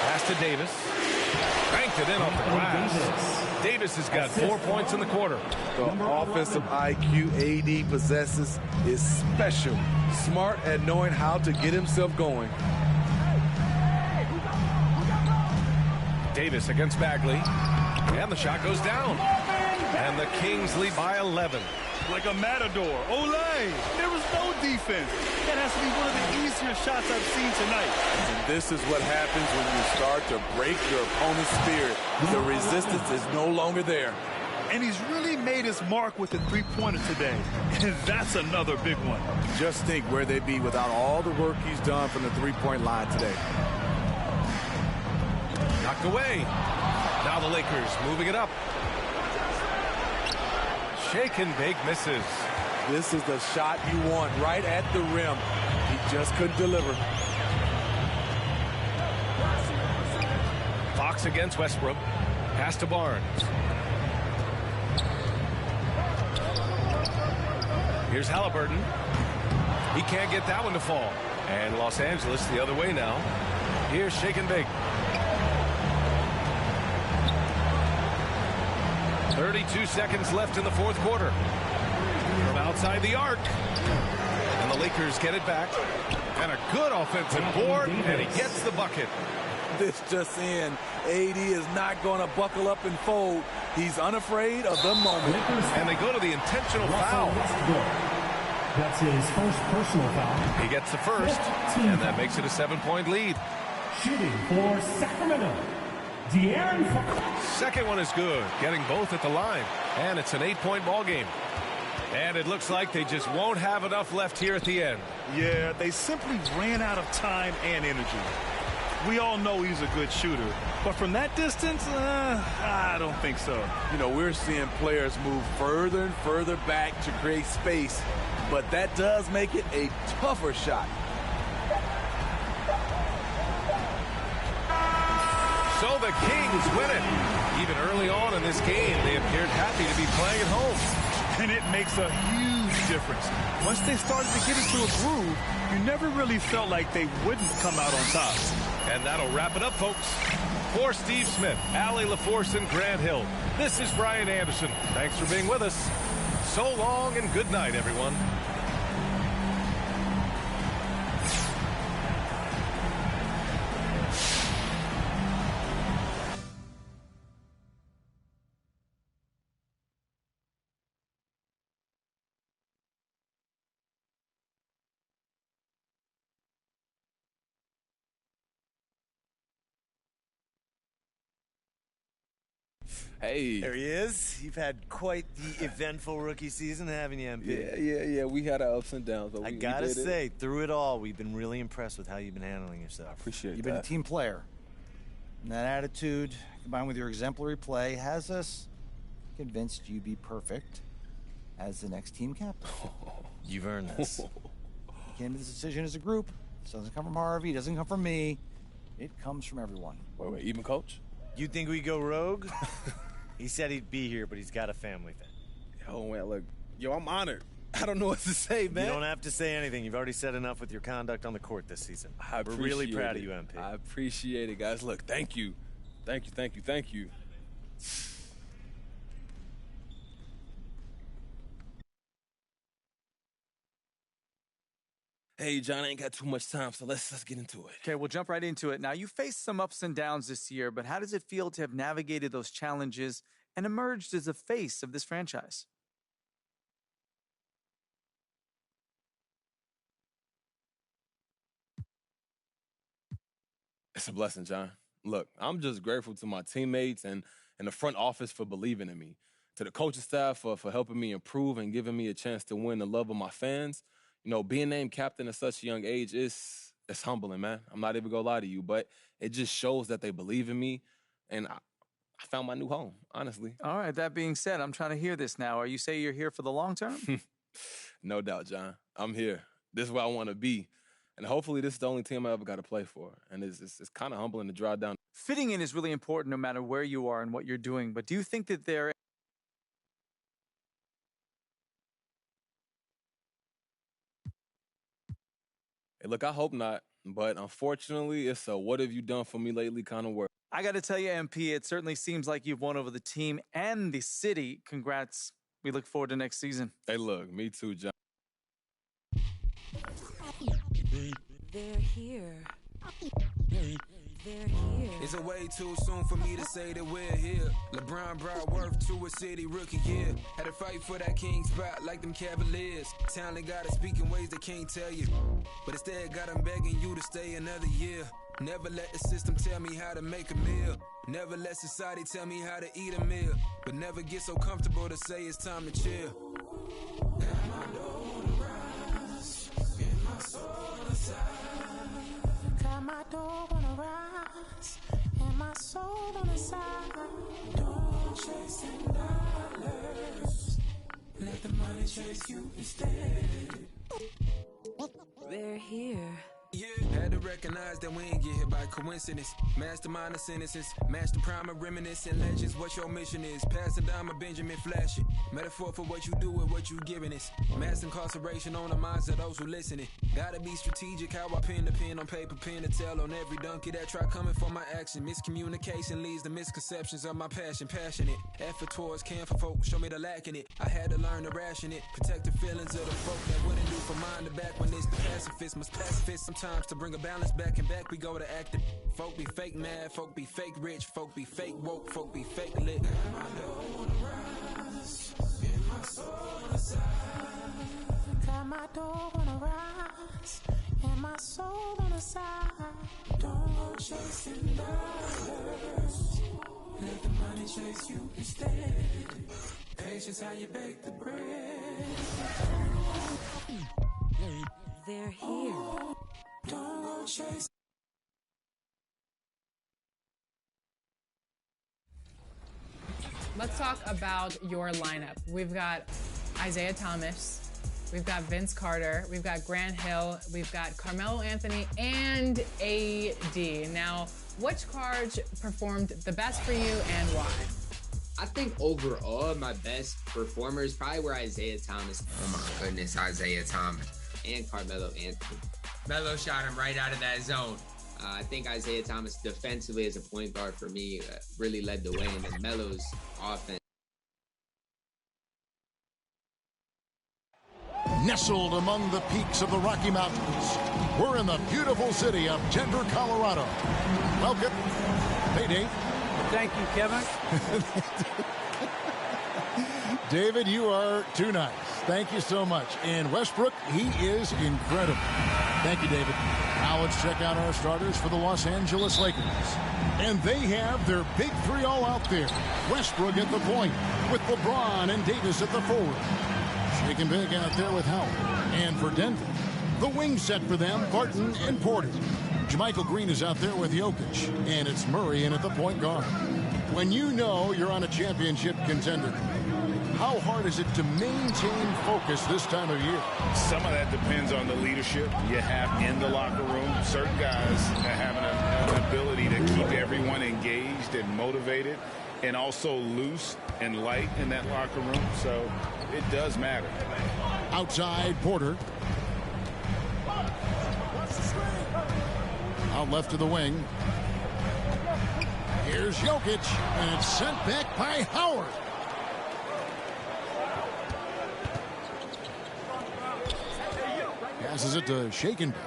Pass to Davis. Banked it in off the glass. Davis has got 4 points in the quarter. The offensive IQ AD possesses is special. Smart at knowing how to get himself going. Davis against Bagley. And the shot goes down. And the Kings lead by 11. Like a matador. Olay! There was no defense. That has to be one of the easier shots I've seen tonight. And this is what happens when you start to break your opponent's spirit. The resistance is no longer there. And he's really made his mark with the three-pointer today. And that's another big one. Just think where they'd be without all the work he's done from the three-point line today. Knocked away. Now the Lakers moving it up. Shake and bake misses. This is the shot you want, right at the rim. He just couldn't deliver. Fox against Westbrook. Pass to Barnes. Here's Halliburton. He can't get that one to fall. And Los Angeles the other way now. Here's Shake and Bake. 32 seconds left in the fourth quarter. From outside the arc. And the Lakers get it back. And a good offensive board. And he gets the bucket. This just in. AD is not going to buckle up and fold. He's unafraid of the moment. And they go to the intentional foul. That's his first personal foul. He gets the first, and that makes it a 7-point lead. Shooting for Sacramento, De'Aaron Fox. Second one is good, getting both at the line. And it's an 8-point ball game. And it looks like they just won't have enough left here at the end. Yeah, they simply ran out of time and energy. We all know he's a good shooter, but from that distance, I don't think so. You know, we're seeing players move further and further back to create space, but that does make it a tougher shot. So the Kings win it. Even early on in this game, they appeared happy to be playing at home. And it makes a huge difference. Once they started to get into a groove, you never really felt like they wouldn't come out on top. And that'll wrap it up, folks. For Steve Smith, Allie LaForce, and Grant Hill, this is Brian Anderson. Thanks for being with us. So long and good night, everyone. Hey. There he is. You've had quite the eventful rookie season, haven't you, MP? Yeah. We had our ups and downs. But I gotta say, through it all, we've been really impressed with how you've been handling yourself. I appreciate that. You've been a team player. And that attitude, combined with your exemplary play, has us convinced you'd be perfect as the next team captain. You've earned this. We came to this decision as a group. This doesn't come from Harvey. It doesn't come from me. It comes from everyone. Wait, even coach? You think we go rogue? He said he'd be here, but he's got a family thing. Yo, man, look. Yo, I'm honored. I don't know what to say, man. You don't have to say anything. You've already said enough with your conduct on the court this season. We're really proud of you, MP. I appreciate it, guys. Look, thank you. Thank you. Hey, John, I ain't got too much time, so let's get into it. Okay, we'll jump right into it. Now, you faced some ups and downs this year, but how does it feel to have navigated those challenges and emerged as a face of this franchise? It's a blessing, John. Look, I'm just grateful to my teammates and the front office for believing in me, to the coaching staff for helping me improve and giving me a chance to win the love of my fans. You know, being named captain at such a young age it's humbling, man. I'm not even gonna lie to you, but it just shows that they believe in me, and I found my new home, honestly. All right, that being said, I'm trying to hear this now. Are you saying you're here for the long term? No doubt, John. I'm here. This is where I want to be. And hopefully this is the only team I ever got to play for. And it's kind of humbling to draw down. Fitting in is really important no matter where you are and what you're doing. But do you think that there... Hey, look, I hope not. But unfortunately, it's a what have you done for me lately kind of work. I got to tell you, MP, it certainly seems like you've won over the team and the city. Congrats. We look forward to next season. Hey, look, me too, John. They're here. They're here. It's a way too soon for me to say that we're here. LeBron brought worth to a city rookie year. Had to fight for that king spot like them Cavaliers. Talent gotta speak in ways they can't tell you. But instead got them begging you to stay another year. Never let the system tell me how to make a meal. Never let society tell me how to eat a meal. But never get so comfortable to say it's time to chill. Got my door on the rise and my soul on the side. Don't chasing dollars. money chase you instead. They're here. Yeah, had to recognize that we ain't get hit by coincidence. Mastermind of sentences, master prime of reminiscent legends. What your mission is, passing down my Benjamin Flash it. Metaphor for what you do with what you giving us. Mass incarceration on the minds of those who listening. Gotta be strategic how I pen the pen on paper, pen to tell on every donkey that try coming for my action. Miscommunication leads to misconceptions of my passion. Passionate, effort towards care for folk, show me the lack in it. I had to learn to ration it, protect the feelings of the folk that wouldn't do for mind to back when it's the pacifist. Must pacifist sometimes to bring a balance back and back we go to acting. Folk be fake mad, folk be fake rich, folk be fake woke, folk be fake lit. My soul on the rise, and my soul on the side. Got my door on the rise, and my soul on the side. Don't go chasing dollars, let the money chase you instead. Patience how you bake the bread. They're here. Don't go chase. Let's talk about your lineup. We've got Isaiah Thomas, we've got Vince Carter, we've got Grant Hill, we've got Carmelo Anthony, and AD. Now, which cards performed the best for you and why? I think overall, my best performers probably were Isaiah Thomas. Oh my goodness, Isaiah Thomas. And Carmelo Anthony. Melo shot him right out of that zone. I think Isaiah Thomas defensively as a point guard for me really led the way, and then Melo's offense. Nestled among the peaks of the Rocky Mountains, we're in the beautiful city of Denver, Colorado. Welcome. Hey, Dave. Thank you, Kevin. David, you are too nice. Thank you so much. And Westbrook, he is incredible. Thank you, David. Now let's check out our starters for the Los Angeles Lakers. And they have their big three all out there. Westbrook at the point with LeBron and Davis at the forward. Shaking big out there with Howard. And for Denver, the wing set for them, Barton and Porter. JaMychal Green is out there with Jokic. And it's Murray in at the point guard. When you know you're on a championship contender, how hard is it to maintain focus this time of year? Some of that depends on the leadership you have in the locker room. Certain guys have an ability to keep everyone engaged and motivated and also loose and light in that locker room. So it does matter. Outside, Porter. Out left to the wing. Here's Jokic, and it's sent back by Howard. Passes it to Shaken Bake.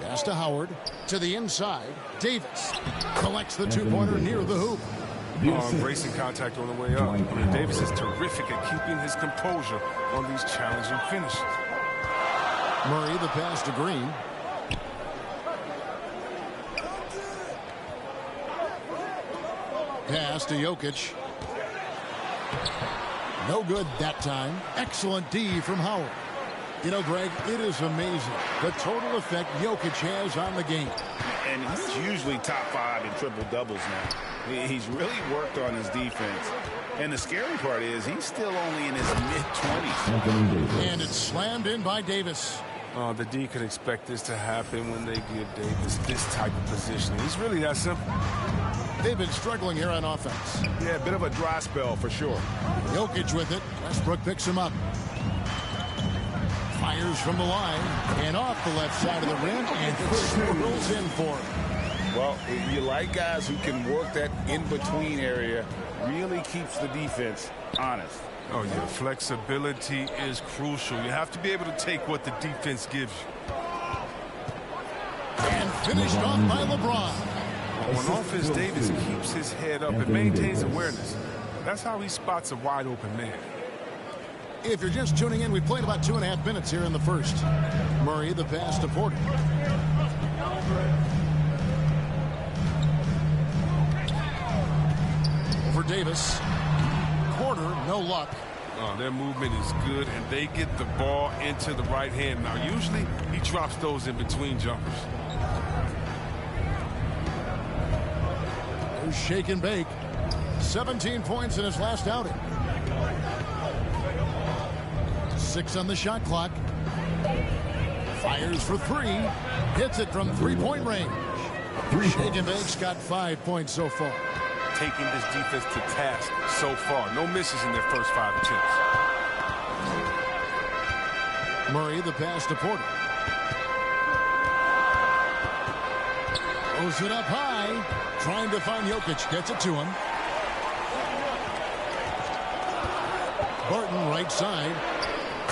Pass to Howard. To the inside. Davis collects the two-pointer near the hoop. Embracing contact on the way up. I mean, Davis is terrific at keeping his composure on these challenging finishes. Murray, the pass to Green. Pass to Jokic. No good that time. Excellent D from Howard. You know, Greg, it is amazing the total effect Jokic has on the game. And he's usually top 5 in triple-doubles now. He's really worked on his defense. And the scary part is he's still only in his mid-20s. And it's slammed in by Davis. The D could expect this to happen when they give Davis this type of positioning. It's really that simple. They've been struggling here on offense. Yeah, a bit of a dry spell for sure. Jokic with it. Westbrook picks him up. Fires from the line and off the left side of the rim and rolls in for him. Well, you like guys who can work that in-between area. Really keeps the defense honest. Oh, yeah, flexibility is crucial. You have to be able to take what the defense gives you. And finished off by LeBron. On offense, Davis keeps his head up and maintains awareness. That's how he spots a wide-open man. If you're just tuning in, we played about 2.5 minutes here in the first. Murray, the pass to Porter. Over Davis. Porter, no luck. Their movement is good, and they get the ball into the right hand. Now, usually, he drops those in between jumpers. There's Shake and Bake. 17 points in his last outing. 6 on the shot clock. Fires for 3. Hits it from three-point range. Shake and Bake's got 5 points so far. Taking this defense to task so far. No misses in their first 5 attempts. Murray, the pass to Porter. Throws it up high. Trying to find Jokic. Gets it to him. Barton, right side.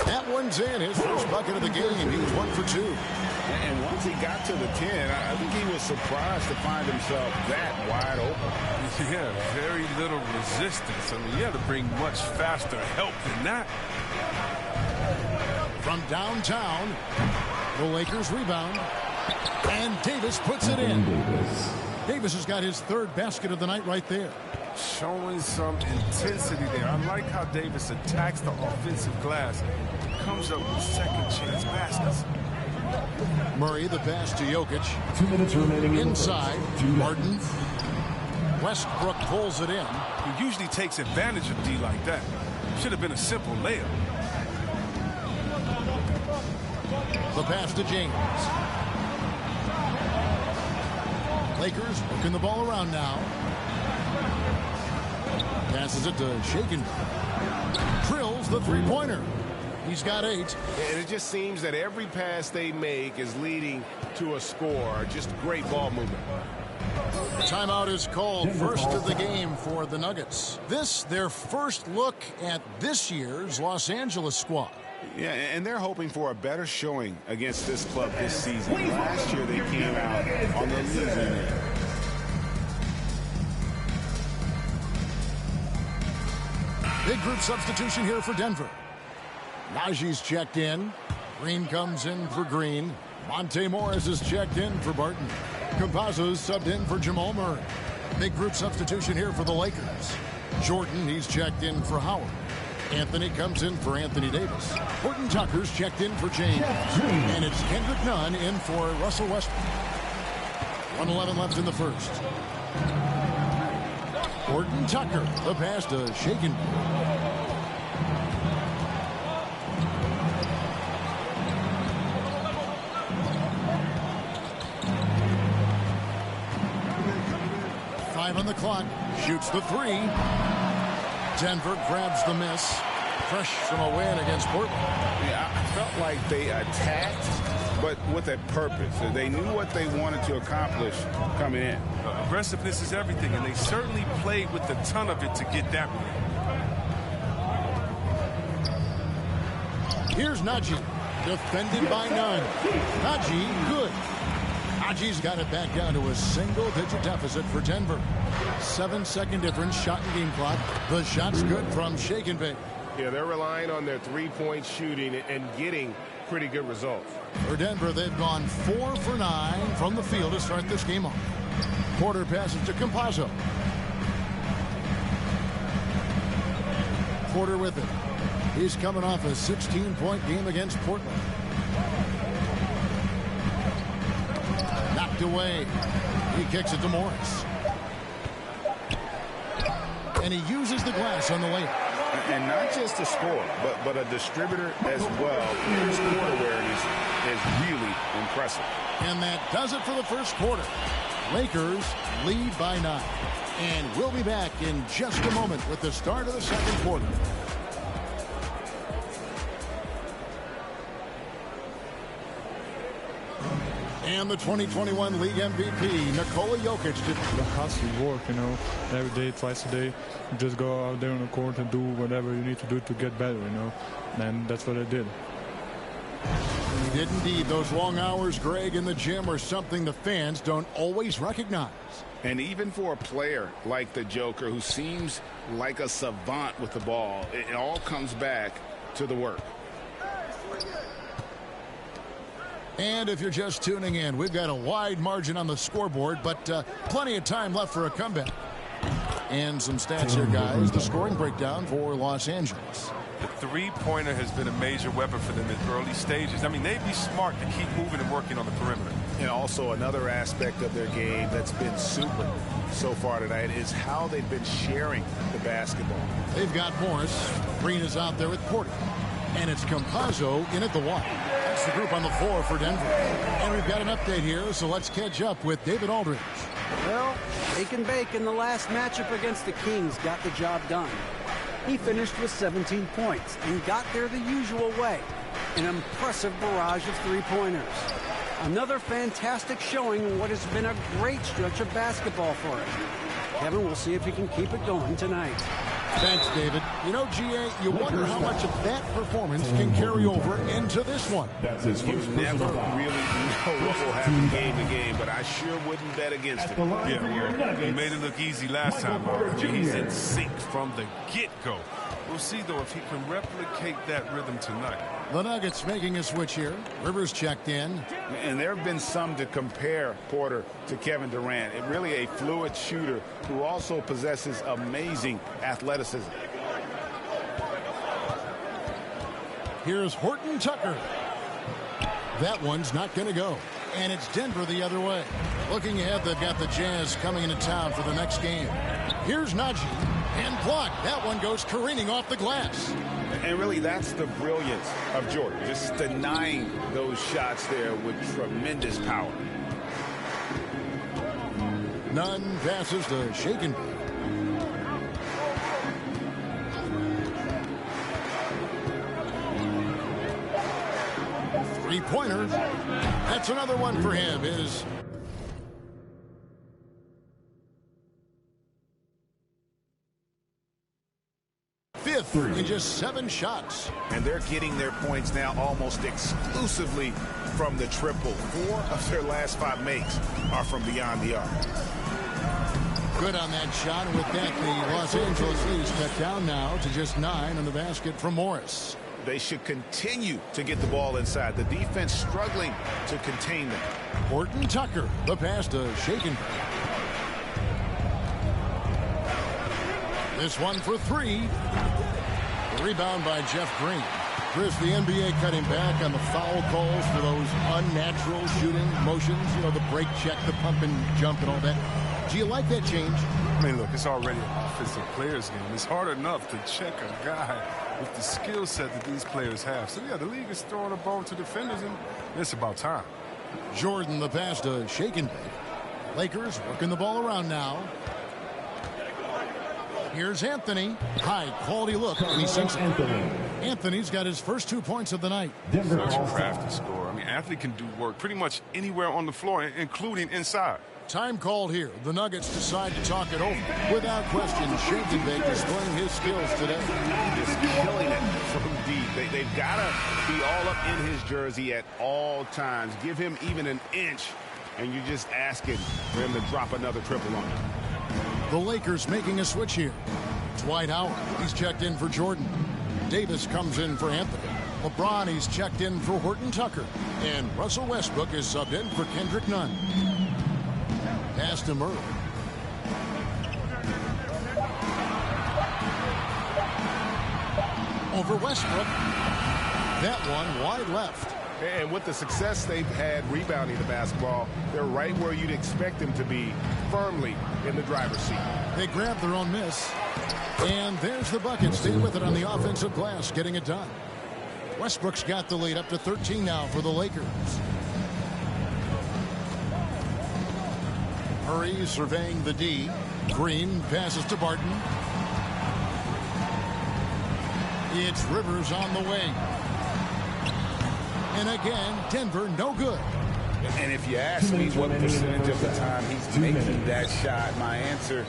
That one's in. His first bucket of the game. He was 1 for 2. And once he got to the 10, I think he was surprised to find himself that wide open. Yeah, very little resistance. I mean, you have to bring much faster help than that. From downtown, the Lakers rebound. And Davis puts it in. Davis has got his 3rd basket of the night right there. Showing some intensity there. I like how Davis attacks the offensive glass. Comes up with second chance baskets. Murray, the pass to Jokic. 2 minutes remaining. Inside, Martin. Westbrook pulls it in. He usually takes advantage of D like that. Should have been a simple layup. The pass to James. Lakers working the ball around now. Passes it to Shaken. Drills the three-pointer. He's got 8. And it just seems that every pass they make is leading to a score. Just great ball movement. Timeout is called. First of the game for the Nuggets. This, their first look at this year's Los Angeles squad. Yeah, and they're hoping for a better showing against this club this season. Last year they came out on the losing end. Big group substitution here for Denver. Najee's checked in. Green comes in for Green. Monte Morris is checked in for Barton. Campazzo's subbed in for Jamal Murray. Big group substitution here for the Lakers. Jordan, he's checked in for Howard. Anthony comes in for Anthony Davis. Horton Tucker's checked in for James. And it's Kendrick Nunn in for Russell Westbrook. 1:11 left in the first. Horton Tucker, the pass to Shaken. On the clock, shoots the 3. Denver grabs the miss. Fresh from a win against Portland. Yeah, I felt like they attacked, but with a purpose. They knew what they wanted to accomplish coming in. Aggressiveness is everything, and they certainly played with a ton of it to get that win. Here's Najee, defended by Nunn. Najee, good. Najee's got it back down to a single-digit deficit for Denver. 7-second difference, shot and game clock. The shot's good from Shake and Bake. Yeah, they're relying on their three-point shooting and getting pretty good results. For Denver, they've gone 4 for 9 from the field to start this game off. Porter passes to Campazzo. Porter with it. He's coming off a 16-point game against Portland. Knocked away. He kicks it to Morris. And he uses the glass on the layup. And not just a scorer, but a distributor as well. His court awareness is really impressive. And that does it for the first quarter. Lakers lead by 9. And we'll be back in just a moment with the start of the second quarter. And the 2021 League MVP, Nikola Jokic. The hustle work, you know, every day, twice a day. You just go out there on the court and do whatever you need to do to get better, you know. And that's what I did. He did indeed. Those long hours, Greg, in the gym are something the fans don't always recognize. And even for a player like the Joker, who seems like a savant with the ball, it all comes back to the work. And if you're just tuning in, we've got a wide margin on the scoreboard, but plenty of time left for a comeback. And some stats here, guys. The scoring breakdown for Los Angeles. The three-pointer has been a major weapon for them in early stages. I mean, they'd be smart to keep moving and working on the perimeter. And also another aspect of their game that's been super so far tonight is how they've been sharing the basketball. They've got Morris. Green is out there with Porter. And it's Campazzo in at the one. That's the group on the floor for Denver. And we've got an update here, so let's catch up with David Aldridge. Well, Shake and Bake in the last matchup against the Kings got the job done. He finished with 17 points and got there the usual way. An impressive barrage of three-pointers. Another fantastic showing in what has been a great stretch of basketball for him. Kevin, we'll see if he can keep it going tonight. Thanks, David. You know, GA, you wonder how much of that performance can carry over into this one. You never really know what will happen game to game, but I sure wouldn't bet against it. Yeah, he made it look easy last time out. I mean, he's in sync from the get-go. We'll see, though, if he can replicate that rhythm tonight. The Nuggets making a switch here. Rivers checked in. And there have been some to compare Porter to Kevin Durant. It really a fluid shooter who also possesses amazing athleticism. Here's Horton Tucker. That one's not going to go. And it's Denver the other way. Looking ahead, they've got the Jazz coming into town for the next game. Here's Najee. And blocked. That one goes careening off the glass. And really, that's the brilliance of Jordan. Just denying those shots there with tremendous power. Nunn passes to Shake and Bake. Three-pointer. That's another one for him. Is fifth in just 7 shots. And they're getting their points now almost exclusively from the triple. 4 of their last 5 makes are from beyond the arc. Good on that shot. And with that, the Los Angeles lead is cut down now to just 9 on the basket from Morris. They should continue to get the ball inside. The defense struggling to contain them. Horton Tucker, the pass to Shake and Bake. This one for 3. The rebound by Jeff Green. Chris, the NBA cutting back on the foul calls for those unnatural shooting motions. You know, the break check, the pump and jump and all that. Do you like that change? I mean, look, it's already an offensive players game. It's hard enough to check a guy with the skill set that these players have. So, yeah, the league is throwing a ball to defenders, and it's about time. Jordan, the pass to Shake and Bake. Lakers working the ball around now. Here's Anthony. High quality look. And he sinks it. Anthony's got his first 2 points of the night. Such a crafty scorer. I mean, Anthony can do work pretty much anywhere on the floor, including inside. Time called here. The Nuggets decide to talk it over. Without question, Shake and Bake displaying his skills today. Just killing it from deep. They've got to be all up in his jersey at all times. Give him even an inch, and you're just asking for him to drop another triple on him. The Lakers making a switch here. Dwight Howard, he's checked in for Jordan. Davis comes in for Anthony. LeBron, he's checked in for Horton Tucker. And Russell Westbrook is subbed in for Kendrick Nunn. Pass to Murray. Over Westbrook. That one wide left. And with the success they've had rebounding the basketball, they're right where you'd expect them to be, firmly in the driver's seat. They grab their own miss. And there's the bucket. Stay with it on the offensive glass, getting it done. Westbrook's got the lead up to 13 now for the Lakers. Murray surveying the D. Green passes to Barton. It's Rivers on the wing. And again, Denver no good. And if you ask me what percentage of the time he's making that shot, my answer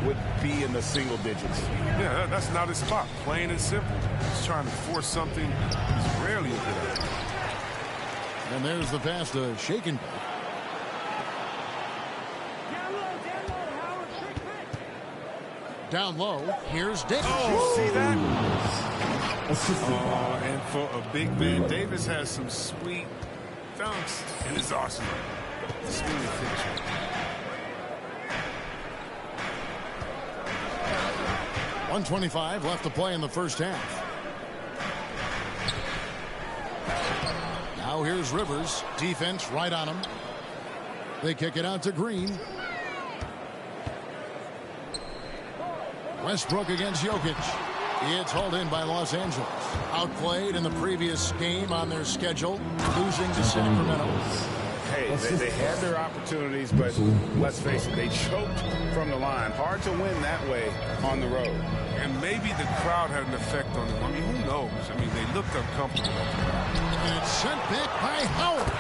would be in the single digits. Yeah, that's not his spot. Plain and simple. He's trying to force something he's rarely good at. And there's the pass to Shake and Bake. Down low, here's Davis. Oh, see that? And for a big man, Davis has some sweet dunks in his arsenal. Sweet finisher. .125 left to play in the first half. Now here's Rivers. Defense right on him. They kick it out to Green. Westbrook against Jokic. It's hauled in by Los Angeles. Outplayed in the previous game on their schedule, losing to Sacramento. Hey, they had their opportunities, but let's face it, they choked from the line. Hard to win that way on the road. And maybe the crowd had an effect on them. I mean, who knows? I mean, they looked uncomfortable. And it's sent back by Howard.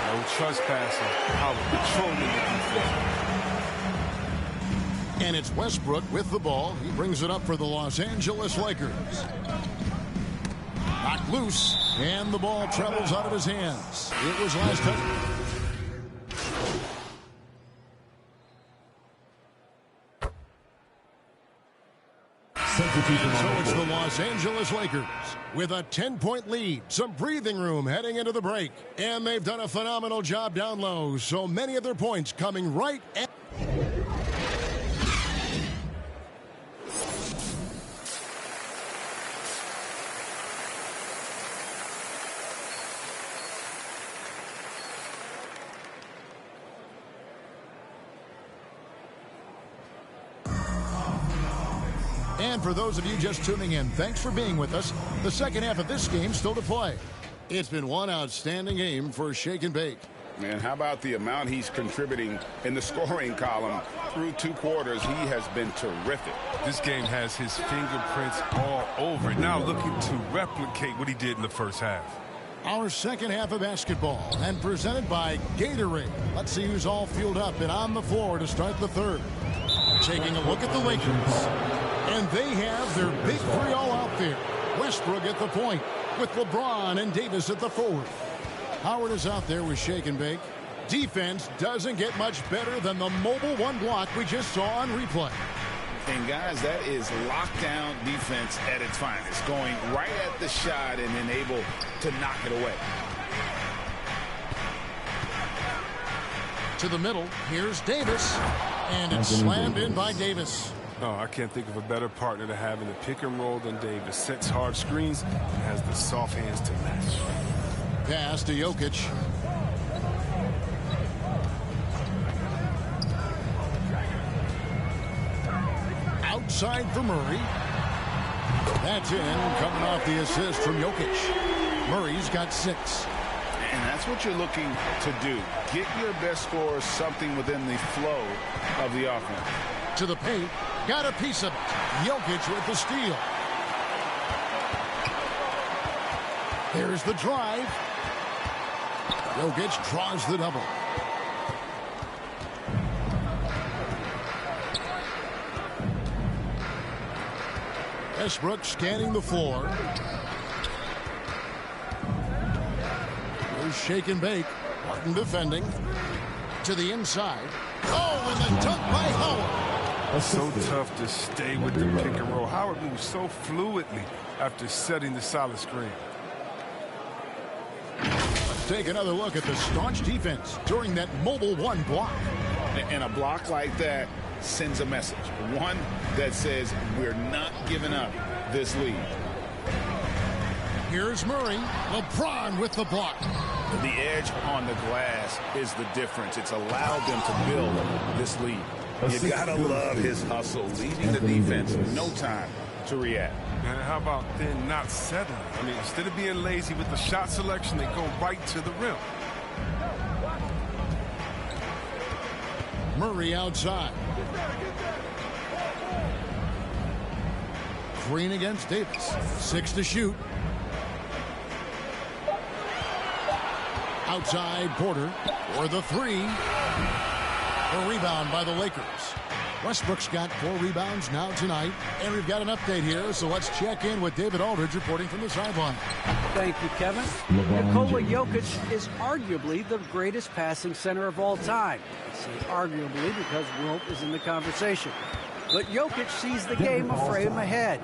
No trespassing. Howard controlling the defense. And it's Westbrook with the ball. He brings it up for the Los Angeles Lakers. Knocked loose, and the ball travels out of his hands. It was last time. And so it's the Los Angeles Lakers with a 10-point lead, some breathing room heading into the break. And they've done a phenomenal job down low, so many of their points coming right at... And for those of you just tuning in, thanks for being with us. The second half of this game still to play. It's been one outstanding game for Shake and Bake. And how about the amount he's contributing in the scoring column through 2 quarters? He has been terrific. This game has his fingerprints all over it. Now looking to replicate what he did in the first half. Our second half of basketball and presented by Gatorade. Let's see who's all fueled up and on the floor to start the third. Taking a look at the Lakers. And they have their big three all out there. Westbrook at the point with LeBron and Davis at the forward. Howard is out there with Shake and Bake. Defense doesn't get much better than the mobile one block we just saw on replay. And guys, that is lockdown defense at its finest. Going right at the shot and then able to knock it away. To the middle, here's Davis. And it's slammed in by Davis. No, I can't think of a better partner to have in the pick and roll than Davis. Sets hard screens and has the soft hands to match. Pass to Jokic. Outside for Murray. That's in, coming off the assist from Jokic. Murray's got 6. And that's what you're looking to do. Get your best scorers something within the flow of the offense. To the paint. Got a piece of it. Jokic with the steal. Here's the drive. Jokic draws the double. Westbrook scanning the floor. There's Shake and Bake. Martin defending. To the inside. Oh, and the dunk by Howard. So tough to stay with the pick and roll. Howard moves so fluidly after setting the solid screen. Let's take another look at the staunch defense during that mobile one block. And a block like that sends a message. One that says we're not giving up this lead. Here's Murray. LeBron with the block. The edge on the glass is the difference. It's allowed them to build this lead. You gotta love his hustle, leading the defense, no time to react. And how about then not settling? I mean, instead of being lazy with the shot selection, they go right to the rim. Murray outside. Green against Davis. 6 to shoot. Outside Porter for the 3. A rebound by the Lakers. Westbrook's got 4 rebounds now tonight. And we've got an update here, so let's check in with David Aldridge reporting from the sideline. Thank you, Kevin. Nikola Jokic is arguably the greatest passing center of all time. I say arguably because Wilt is in the conversation. But Jokic sees the game a frame ahead.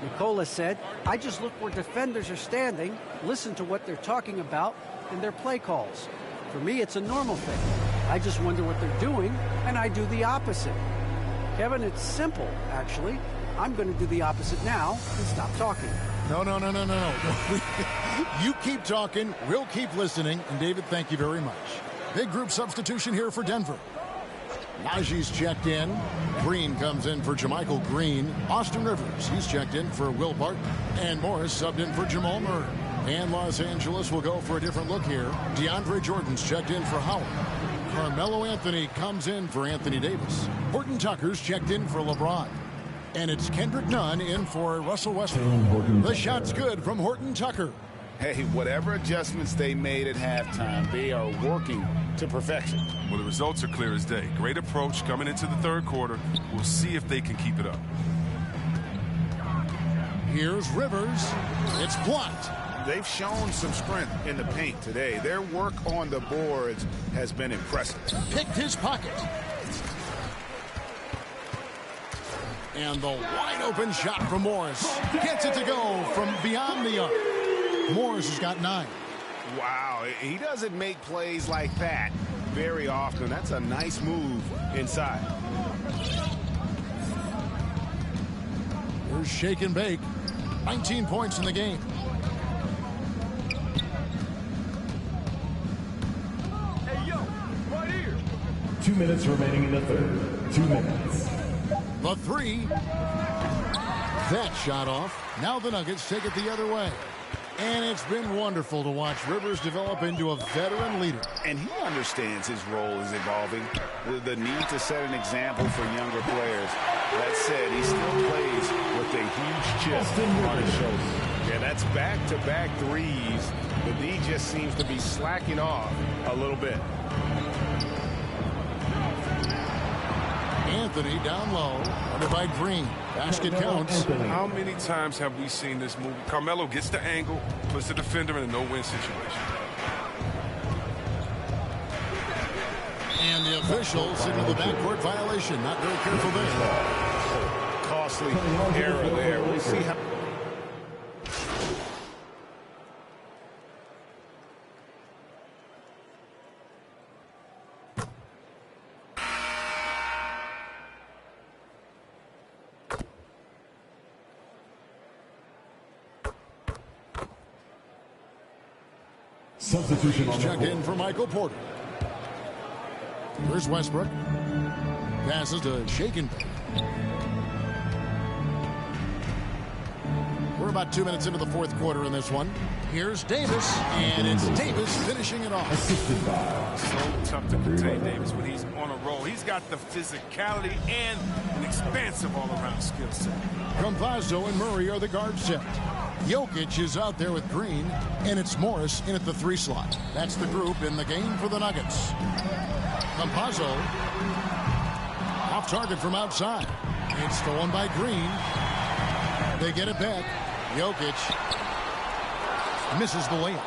Nikola said, I just look where defenders are standing, listen to what they're talking about in their play calls. For me, it's a normal thing. I just wonder what they're doing, and I do the opposite. Kevin, it's simple, actually. I'm going to do the opposite now and stop talking. No. You keep talking, we'll keep listening, and David, thank you very much. Big group substitution here for Denver. Najee's checked in. Green comes in for Jermichael Green. Austin Rivers, he's checked in for Will Barton. And Morris subbed in for Jamal Murray. And Los Angeles will go for a different look here. DeAndre Jordan's checked in for Howard. Carmelo Anthony comes in for Anthony Davis. Horton Tucker's checked in for LeBron. And it's Kendrick Nunn in for Russell Westbrook. The shot's good from Horton Tucker. Hey, whatever adjustments they made at halftime, they are working to perfection. Well, the results are clear as day. Great approach coming into the third quarter. We'll see if they can keep it up. Here's Rivers. It's blocked. They've shown some strength in the paint today. Their work on the boards has been impressive. Picked his pocket. And the wide open shot from Morris. Gets it to go from beyond the arc. Morris has got 9. Wow, he doesn't make plays like that very often. That's a nice move inside. Here's Shake and Bake. 19 points in the game. Hey, yo, right here. 2 minutes remaining in the third. 2 minutes. The 3. That shot off. Now the Nuggets take it the other way. And it's been wonderful to watch Rivers develop into a veteran leader. And he understands his role is evolving. The need to set an example for younger players. That said, he still plays with a huge chip on his shoulder. Yeah, that's back-to-back threes. The D just seems to be slacking off a little bit. Anthony down low, under by Green. Basket counts. How many times have we seen this movie? Carmelo gets the angle, puts the defender in a no-win situation. And the official signaled the backcourt violation. Not very careful there. Costly error there. We'll see how. Substitution. He's checked in for Michael Porter. Here's Westbrook. Passes to Shake and Bake. We're about 2 minutes into the fourth quarter in this one. Here's Davis, and it's Davis finishing it off. So tough to contain Davis when he's on a roll. He's got the physicality and an expansive all-around skill set. Campazzo and Murray are the guard set. Jokic is out there with Green, and it's Morris in at the 3 slot. That's the group in the game for the Nuggets. Campazzo off target from outside. It's stolen by Green. They get it back. Jokic misses the layup.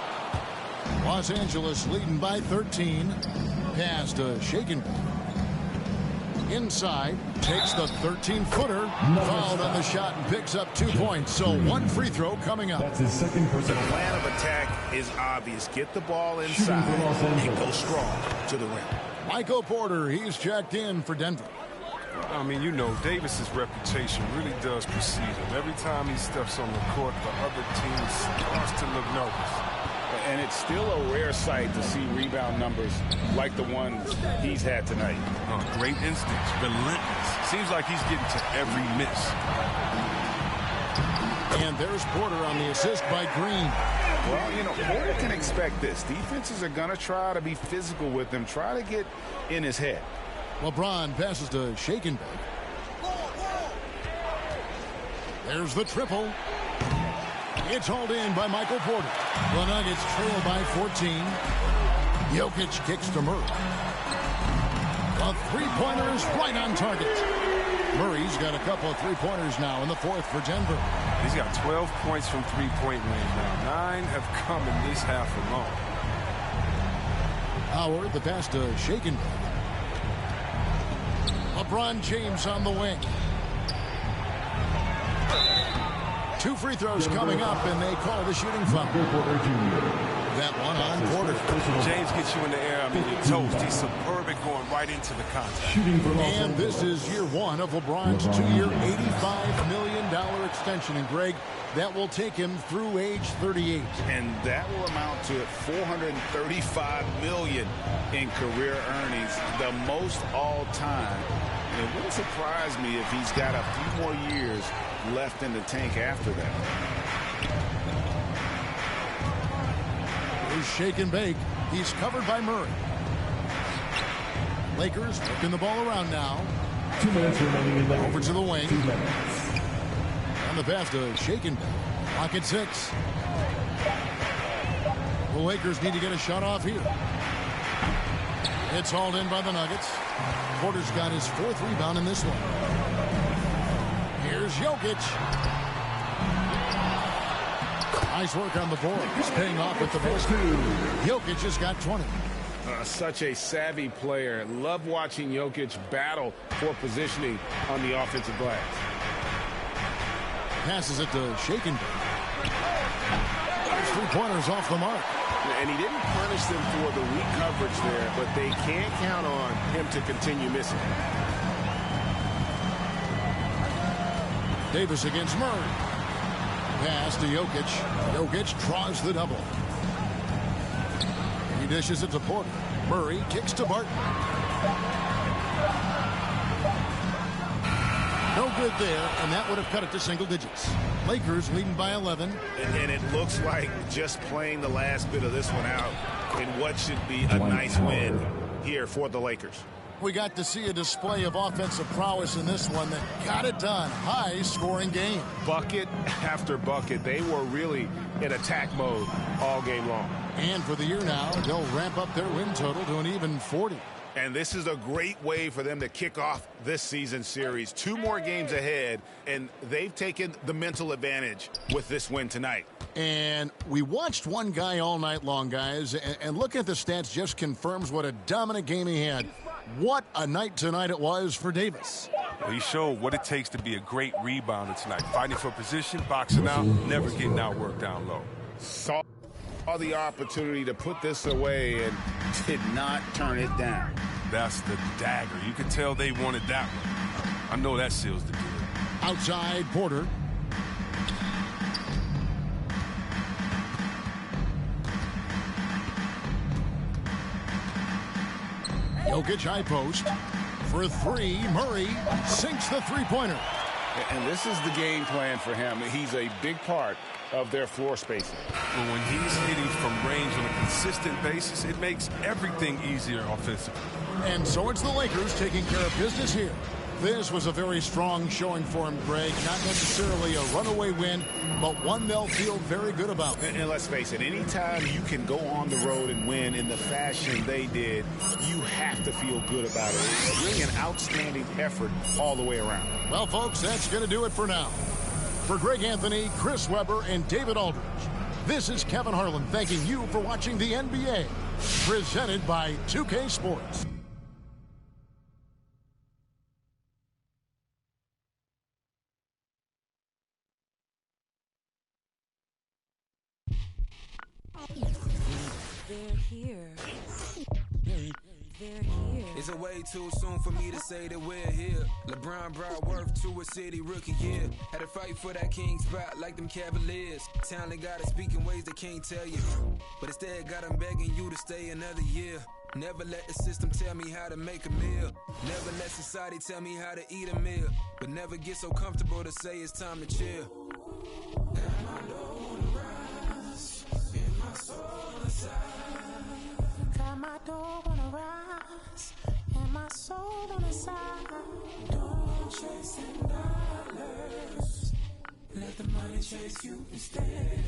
Los Angeles leading by 13. Pass to Shake and Bake. Inside, takes the 13-footer, fouled on the shot and picks up 2 points. So 1 free throw coming up. That's his second personal. The plan of attack is obvious. Get the ball inside and go strong to the rim. Michael Porter, he's checked in for Denver. I mean, you know, Davis's reputation really does precede him. Every time he steps on the court, the other team starts to look nervous. And it's still a rare sight to see rebound numbers like the ones he's had tonight. Great instincts, relentless. Seems like he's getting to every miss. And there's Porter on the assist by Green. Well, you know, Porter can expect this. Defenses are going to try to be physical with him, try to get in his head. LeBron passes to Shake and Bake. There's the triple. It's hauled in by Michael Porter. The Nuggets trail by 14. Jokic kicks to Murray. A three-pointer is right on target. Murray's got a couple of three-pointers now in the fourth for Denver. He's got 12 points from three-point range now. 9 have come in this half alone. Howard, the pass to Shake and Bake. LeBron James on the wing. 2 free throws coming up, and they call the shooting foul. That one on Porter. James gets you in the air. I mean, you're toast. He's superb at going right into the contact. And this is year 1 of LeBron's 2-year, $85 million extension. And, Greg, that will take him through age 38. And that will amount to $435 million in career earnings, the most all time. And it wouldn't surprise me if he's got a few more years left in the tank after that. Here's shake and bake. He's covered by Murray. Lakers working the ball around now. 2 minutes remaining in the over to the wing. 2 minutes. On the pass to shake and bake. Clock at 6. The Lakers need to get a shot off here. It's hauled in by the Nuggets. Porter's got his 4th rebound in this one. Here's Jokic. Nice work on the board. He's paying off with the basket. Jokic has got 20. Such a savvy player. Love watching Jokic battle for positioning on the offensive glass. Passes it to shake and bake. 3-pointers off the mark. And he didn't punish them for the weak coverage there, but they can't count on him to continue missing. Davis against Murray. Pass to Jokic. Jokic draws the double. He dishes it to Porter. Murray kicks to Barton. No good there, and that would have cut it to single digits. Lakers leading by 11. And it looks like just playing the last bit of this one out in what should be a nice win here for the Lakers. We got to see a display of offensive prowess in this one that got it done. High-scoring game. Bucket after bucket. They were really in attack mode all game long. And for the year now, they'll ramp up their win total to an even 40. And this is a great way for them to kick off this season series. 2 more games ahead, and they've taken the mental advantage with this win tonight. And we watched one guy all night long, guys, and looking at the stats just confirms what a dominant game he had. What a night tonight it was for Davis. Well, he showed what it takes to be a great rebounder tonight. Fighting for position, boxing out, never getting outworked down low. Saw the opportunity to put this away and did not turn it down. That's the dagger. You could tell they wanted that one. I know that seals the deal. Outside Porter. Jokic high post. For 3, Murray sinks the 3-pointer. And this is the game plan for him. He's a big part of their floor spacing. But when he's hitting from range on a consistent basis, it makes everything easier offensively. And so it's the Lakers taking care of business here. This was a very strong showing for him, Greg. Not necessarily a runaway win, but one they'll feel very good about. And let's face it, anytime you can go on the road and win in the fashion they did, you have to feel good about it. It's really an outstanding effort all the way around. Well, folks, that's going to do it for now. For Greg Anthony, Chris Webber, and David Aldridge, this is Kevin Harlan thanking you for watching the NBA, presented by 2K Sports. They're here. They're here. It's a way too soon for me to say that we're here. LeBron brought worth to a city rookie year. Had to fight for that king spot like them Cavaliers. Talent got to speak in ways they can't tell you. But instead got them begging you to stay another year. Never let the system tell me how to make a meal. Never let society tell me how to eat a meal. But never get so comfortable to say it's time to chill. Got my dough on the rise, and my soul on the side. Got my dough on the rise, and my soul on the side. Don't chase them dollars, let the money chase you instead.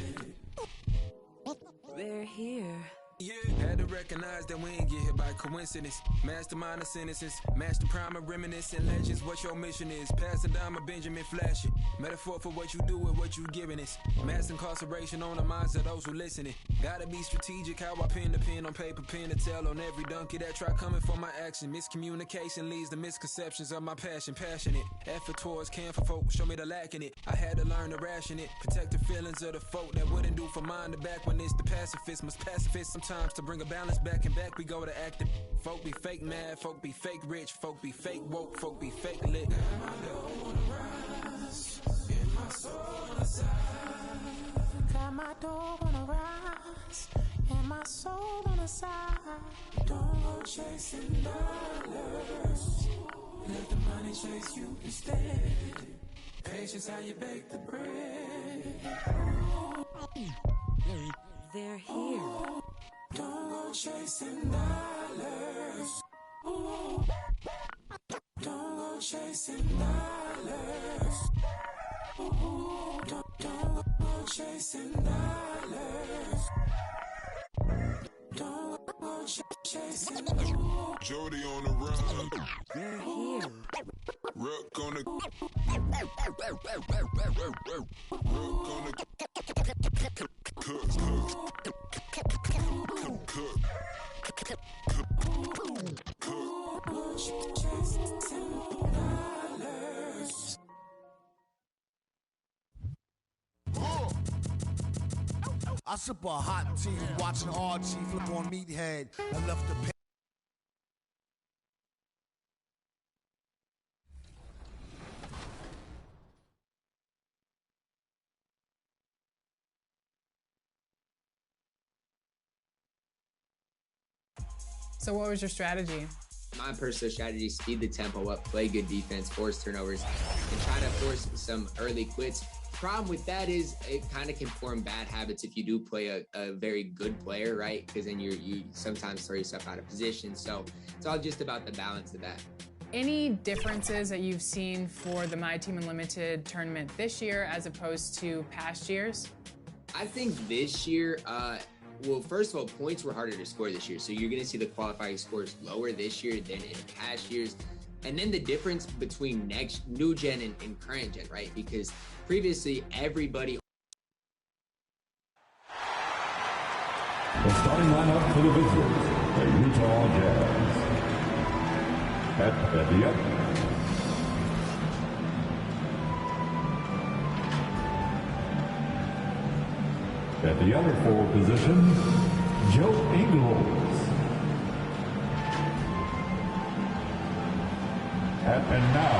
They're here. Yeah, had to recognize that we ain't get hit by coincidence. Mastermind of sentences, master prime of reminiscent legends. What your mission is, pass it down, Benjamin Flash it. Metaphor for what you do and what you giving us. Mass incarceration on the minds of those who listening. Gotta be strategic how I pen the pen on paper, pen to tell on every donkey that try coming for my action. Miscommunication leads to misconceptions of my passion. Passionate effort towards care for folk, show me the lack in it. I had to learn to ration it, protect the feelings of the folk that wouldn't do for mine to back when it's the pacifist. Must pacifist sometimes to bring a balance back, and back we go to acting. Folk be fake mad, folk be fake rich, folk be fake woke, folk be fake lit. Got my dough on the rise, and my door wanna rise, and my soul on the side. Don't go chasing dollars. Let the money chase you instead. Patience how you bake the bread. They're here. Don't go chasing dollars. Don't go chasing dollars. Don't go chasing dollars. Don't go chasing dollars. Jody on the run. They're here. Rook on the. I sip a hot tea, watching RG flip on Meathead, and left the pen. So what was your strategy? My personal strategy, speed the tempo up, play good defense, force turnovers, and try to force some early quits. Problem with that is it kind of can form bad habits if you do play a very good player, right? Because then you sometimes throw yourself out of position. So it's all just about the balance of that. Any differences that you've seen for the My Team Unlimited tournament this year as opposed to past years? I think this year, well, first of all, points were harder to score this year. So you're going to see the qualifying scores lower this year than in past years. And then the difference between new gen and current gen, right? Because previously everybody. The starting lineup for the visitors, the Utah Jazz. At the up. At the other forward position, Joe Ingles. And now,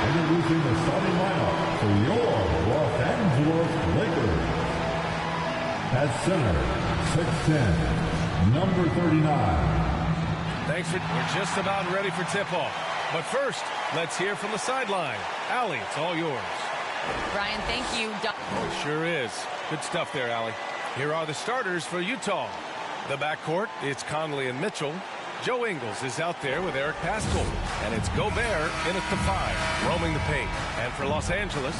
introducing the starting lineup for your Los Angeles Lakers. At center, 6'10", number 39. Thanks. We're just about ready for tip-off. But first, let's hear from the sideline. Allie, it's all yours. Brian, thank you. It sure is. Good stuff there, Allie. Here are the starters for Utah. The backcourt, it's Conley and Mitchell. Joe Ingles is out there with Eric Pascal. And it's Gobert in at the 5, roaming the paint. And for Los Angeles,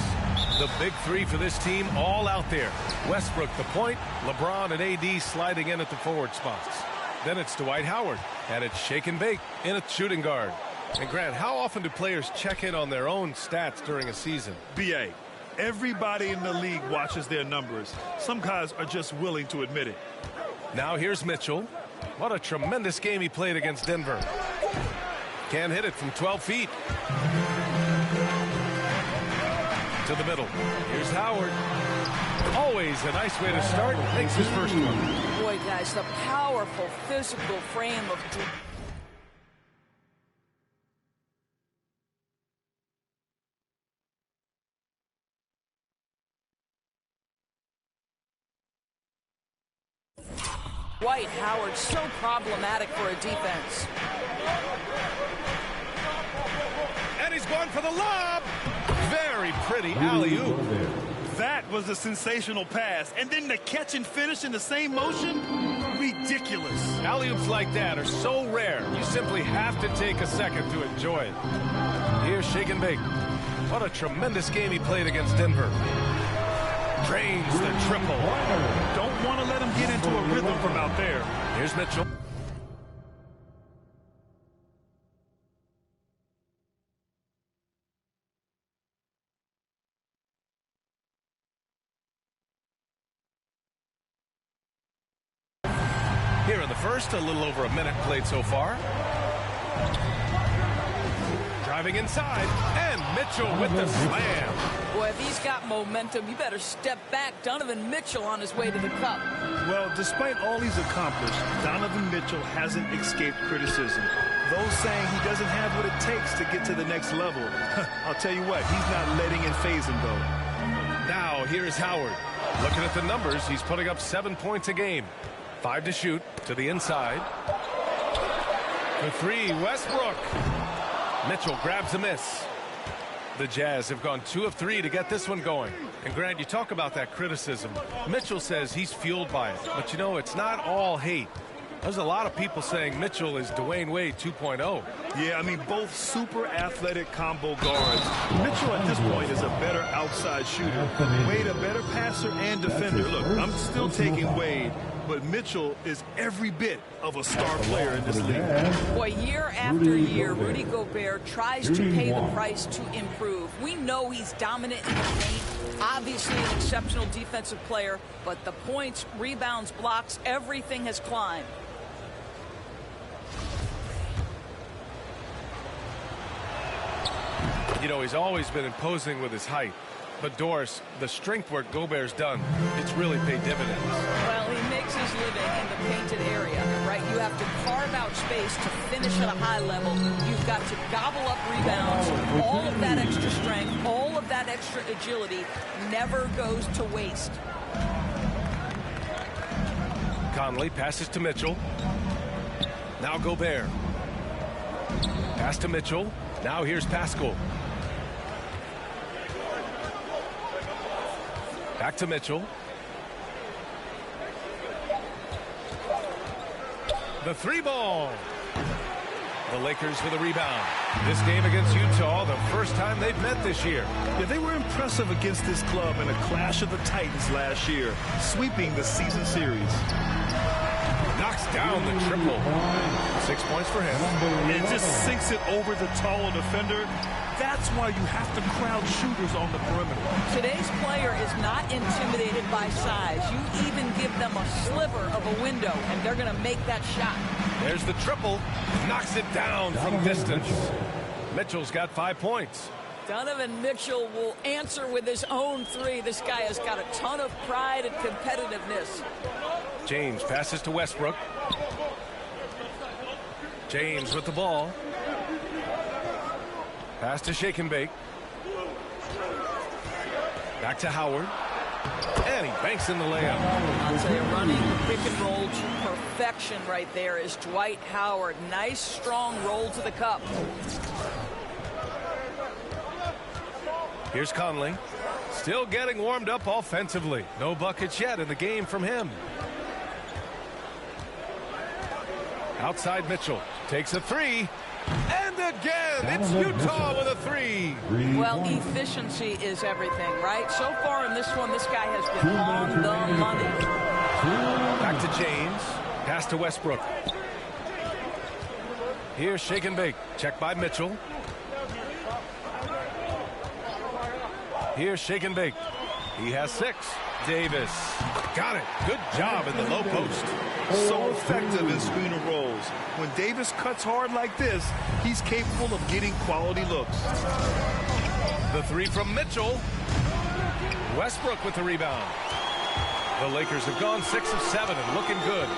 the big three for this team all out there. Westbrook the point, LeBron and AD sliding in at the forward spots. Then it's Dwight Howard, and it's Shake and Bake in at shooting guard. And Grant, how often do players check in on their own stats during a season? BA, everybody in the league watches their numbers. Some guys are just willing to admit it. Now here's Mitchell. What a tremendous game he played against Denver. Can't hit it from 12 feet. To the middle. Here's Howard. Always a nice way to start. Makes his first one. Boy, guys, the powerful physical frame of... Dwight Howard, so problematic for a defense. And he's going for the lob. Very pretty alley-oop. That was a sensational pass. And then the catch and finish in the same motion? Ridiculous. Alley-oops like that are so rare, you simply have to take a second to enjoy it. Here's Shake and Bake. What a tremendous game he played against Denver. Drains the triple. Don't want to let him get into a rhythm from out there. Here's Mitchell. Here in the first, a little over a minute played so far. Driving inside, and Mitchell with the slam. Boy, if he's got momentum, you better step back. Donovan Mitchell on his way to the cup. Well, despite all he's accomplished, Donovan Mitchell hasn't escaped criticism. Those saying he doesn't have what it takes to get to the next level. I'll tell you what, he's not letting it faze him, though. Now here is Howard. Looking at the numbers, he's putting up 7 points a game. 5 to shoot to the inside. The three, Westbrook. Mitchell grabs a miss. The Jazz have gone 2 of 3 to get this one going. And Grant, you talk about that criticism. Mitchell says he's fueled by it. But you know, it's not all hate. There's a lot of people saying Mitchell is Dwayne Wade 2.0. Yeah, I mean, both super athletic combo guards. Mitchell at this point is a better outside shooter. Wade a better passer and defender. Look, I'm still taking Wade, but Mitchell is every bit of a star player in this league. Boy, year after year, Rudy Gobert tries to pay the price to improve. We know he's dominant in the paint, obviously an exceptional defensive player, but the points, rebounds, blocks, everything has climbed. You know, he's always been imposing with his height. But Doris, the strength work Gobert's done, it's really paid dividends. Well, he makes his living in the painted area, right? You have to carve out space to finish at a high level. You've got to gobble up rebounds. All of that extra strength, all of that extra agility never goes to waste. Conley passes to Mitchell. Now Gobert. Pass to Mitchell. Now here's Pascal. Back to Mitchell. The three ball. The Lakers for the rebound. This game against Utah, the first time they've met this year. Yeah, they were impressive against this club in a clash of the Titans last year, sweeping the season series. Knocks down the triple. 6 points for him. And just sinks it over the taller defender. That's why you have to crowd shooters on the perimeter. Today's player is not intimidated by size. You even give them a sliver of a window, and they're going to make that shot. There's the triple. Knocks it down from distance. Mitchell's got 5 points. Donovan Mitchell will answer with his own three. This guy has got a ton of pride and competitiveness. James passes to Westbrook. James with the ball. Pass to Shake and Bake. Back to Howard. And he banks in the layup. I'll tell you, running the pick and roll to perfection right there is Dwight Howard. Nice, strong roll to the cup. Here's Conley. Still getting warmed up offensively. No buckets yet in the game from him. Outside Mitchell. Takes a three. And again, it's Utah with a three. Well, efficiency is everything, right? So far in this one, this guy has been on the money. Back to James. Pass to Westbrook. Here's Shake and Bake. Check by Mitchell. Here's Shake and Bake. He has 6. Davis. Got it. Good job in the low post. So effective in screener rolls. When Davis cuts hard like this, he's capable of getting quality looks. The three from Mitchell. Westbrook with the rebound. The Lakers have gone 6 of 7 and looking good.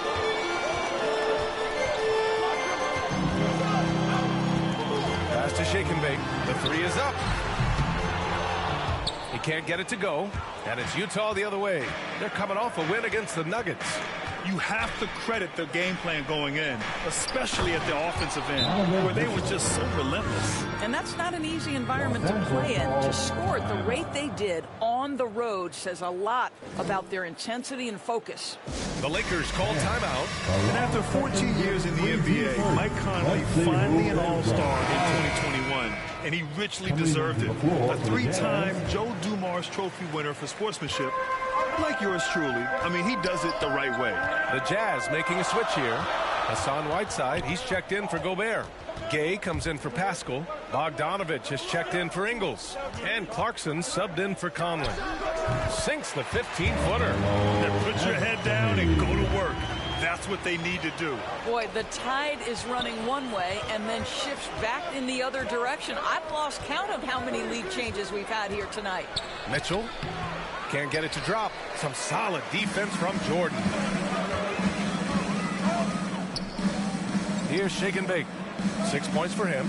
Pass to Shake and Bake. The three is up. He can't get it to go, and it's Utah the other way. They're coming off a win against the Nuggets. You have to credit their game plan going in, especially at the offensive end, where they were just so relentless. And that's not an easy environment to play in. To score at the rate they did on the road says a lot about their intensity and focus. The Lakers call timeout. And after 14 years in the NBA, Mike Conley finally an All-Star in 2021, and he richly deserved it. A 3-time Joe Dumars Trophy winner for sportsmanship, like yours truly. I mean, he does it the right way. The Jazz making a switch here. Hassan Whiteside, he's checked in for Gobert. Gay comes in for Pascal. Bogdanovich has checked in for Ingles. And Clarkson subbed in for Conley. Sinks the 15-footer. Then put your head down and go to work. That's what they need to do. Boy, the tide is running one way and then shifts back in the other direction. I've lost count of how many lead changes we've had here tonight. Mitchell can't get it to drop. Some solid defense from Jordan. Here's Shake and Bake. 6 points for him.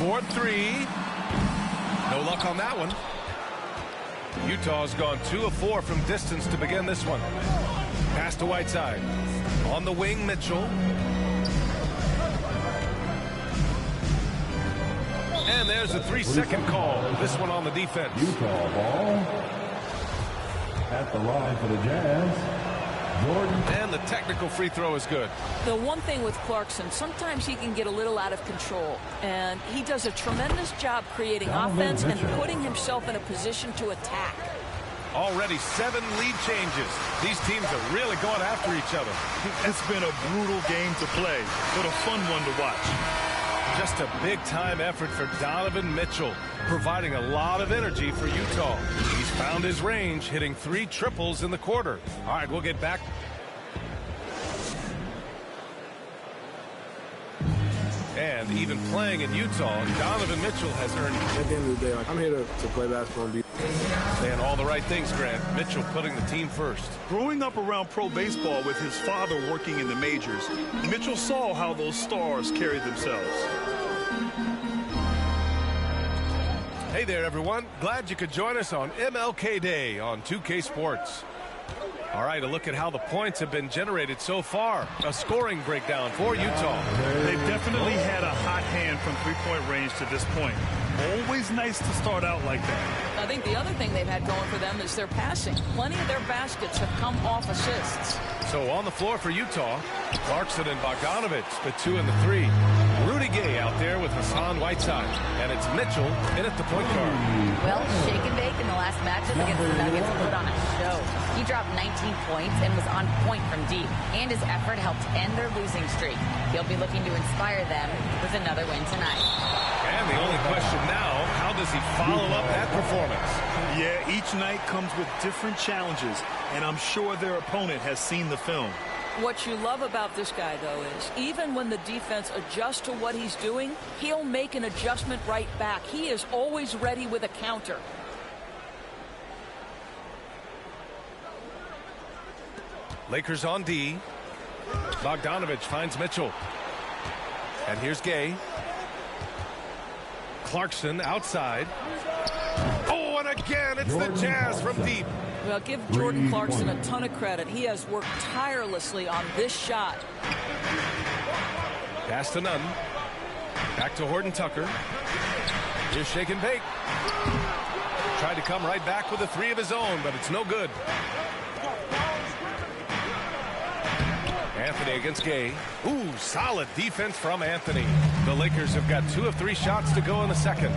for three. No luck on that one. Utah's gone 2 of 4 from distance to begin this one. Pass to Whiteside. On the wing, Mitchell. And there's a 3-second call. This one on the defense. Utah ball. At the line for the Jazz, Jordan. And the technical free throw is good. The one thing with Clarkson, sometimes he can get a little out of control, and he does a tremendous job creating offense and putting himself in a position to attack. Already 7 lead changes. These teams are really going after each other. It's been a brutal game to play, but a fun one to watch. Just a big-time effort for Donovan Mitchell, providing a lot of energy for Utah. He's found his range, hitting 3 triples in the quarter. All right, we'll get back. And even playing in Utah, Donovan Mitchell has earned. At the end of the day, I'm here to play basketball and be. Saying all the right things, Grant. Mitchell putting the team first. Growing up around pro baseball with his father working in the majors, Mitchell saw how those stars carried themselves. Hey there, everyone. Glad you could join us on MLK Day on 2K Sports. All right, a look at how the points have been generated so far. A scoring breakdown for Utah. They've definitely had a hot hand from three-point range to this point. Always nice to start out like that. I think the other thing they've had going for them is their passing. Plenty of their baskets have come off assists. So on the floor for Utah, Clarkson and Bogdanovich, the 2 and the 3. Rudy Gay out there with Hassan Whiteside. And it's Mitchell in at the point guard. Well, shake and bake in the last matchup against the Nuggets put on a show. He dropped 19 points and was on point from deep. And his effort helped end their losing streak. He'll be looking to inspire them with another win tonight. And the only question now, how does he follow up that performance? Yeah, each night comes with different challenges, and I'm sure their opponent has seen the film. What you love about this guy, though, is even when the defense adjusts to what he's doing, he'll make an adjustment right back. He is always ready with a counter. Lakers on D. Bogdanovich finds Mitchell. And here's Gay. Clarkson outside. Oh, and again, it's the Jazz from deep. Well, give Jordan Clarkson a ton of credit. He has worked tirelessly on this shot. Pass to Nunn. Back to Horton Tucker. Here's shake and bake. Tried to come right back with a 3 of his own, but it's no good. Anthony against Gay. Ooh, solid defense from Anthony. The Lakers have got 2 of 3 shots to go in the second.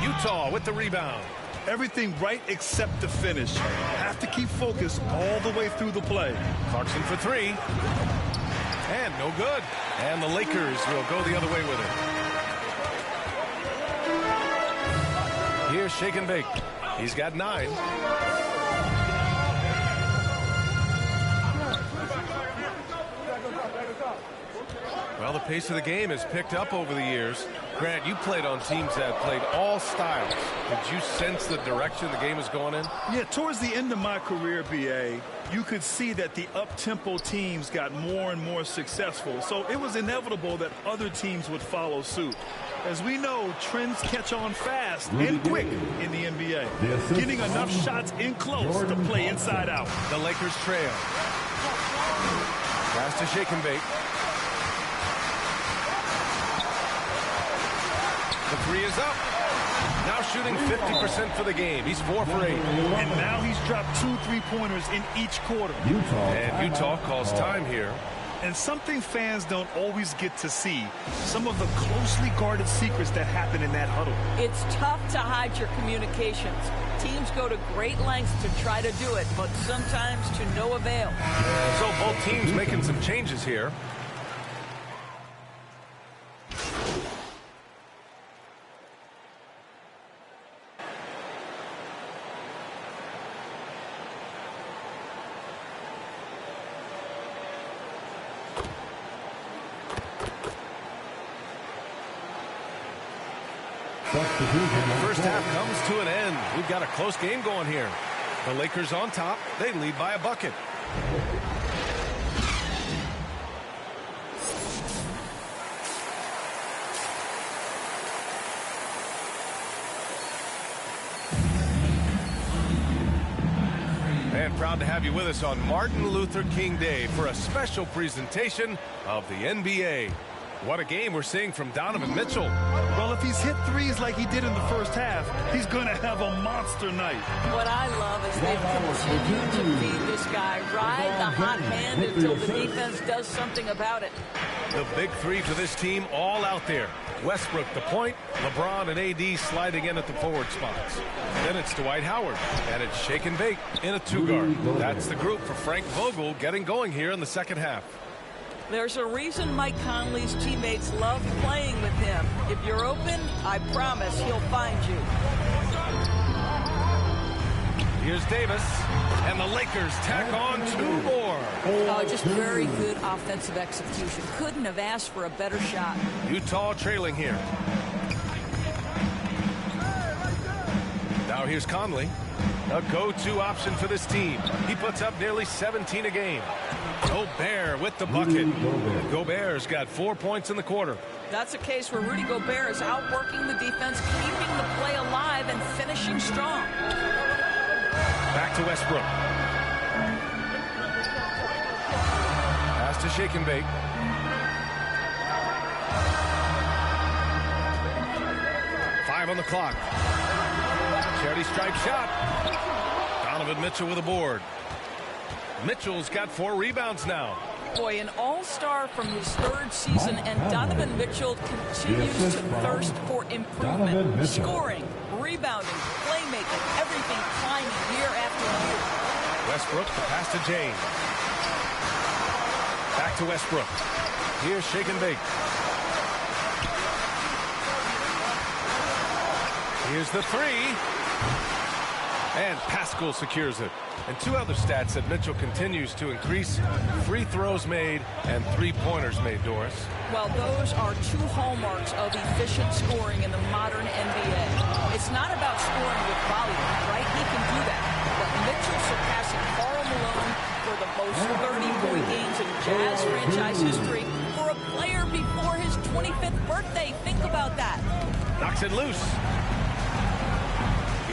Utah with the rebound. Everything right except the finish. Have to keep focused all the way through the play. Clarkson for 3. And no good. And the Lakers will go the other way with it. Here's shake and bake. He's got 9. Well, the pace of the game has picked up over the years. Grant, you played on teams that played all styles. Did you sense the direction the game is going in? Yeah, towards the end of my career, BA, you could see that the up-tempo teams got more and more successful. So it was inevitable that other teams would follow suit. As we know, trends catch on fast and quick in the NBA. Getting enough shots in close to play inside out. The Lakers trail. Pass to shake and bake. The 3 is up. Now shooting 50% for the game. He's 4 for 8. And now he's dropped 2 3-pointers in each quarter. And Utah calls time here. And something fans don't always get to see. Some of the closely guarded secrets that happen in that huddle. It's tough to hide your communications. Teams go to great lengths to try to do it, but sometimes to no avail. So both teams making some changes here. First half comes to an end. We've got a close game going here. The Lakers on top. They lead by a bucket. proud to have you with us on Martin Luther King Day for a special presentation of the NBA. What a game we're seeing from Donovan Mitchell. Well, if he's hit threes like he did in the first half, he's going to have a monster night. What I love is they've continued to feed this guy, ride the hot hand until the defense does something about it. The big three for this team all out there. Westbrook the point, LeBron and AD sliding in at the forward spots. Then it's Dwight Howard, and it's shake and bake in a two-guard. That's the group for Frank Vogel getting going here in the second half. There's a reason Mike Conley's teammates love playing with him. If you're open, I promise he'll find you. Here's Davis, and the Lakers tack on 2 more. Oh, just very good offensive execution. Couldn't have asked for a better shot. Utah trailing here. Now here's Conley, a go-to option for this team. He puts up nearly 17 a game. Gobert with the bucket. Gobert's got 4 points in the quarter. That's a case where Rudy Gobert is outworking the defense, keeping the play alive, and finishing strong. Back to Westbrook. Pass to shake and bake. Five on the clock. Charity stripe shot. Donovan Mitchell with a board. Mitchell's got 4 rebounds now. Boy, an all-star from his 3rd season, and Donovan Mitchell continues to thirst for improvement. Scoring, rebounding, playmaking, everything climbing year after year. Westbrook, the pass to James. Back to Westbrook. Here's shake and bake. Here's the 3. And Pascal secures it. And 2 other stats that Mitchell continues to increase: free throws made and 3-pointers made, Doris. Well, those are 2 hallmarks of efficient scoring in the modern NBA. It's not about scoring with volume, right? He can do that. But Mitchell surpassing Karl Malone for the most 30-point games in Jazz franchise history for a player before his 25th birthday. Think about that. Knocks it loose.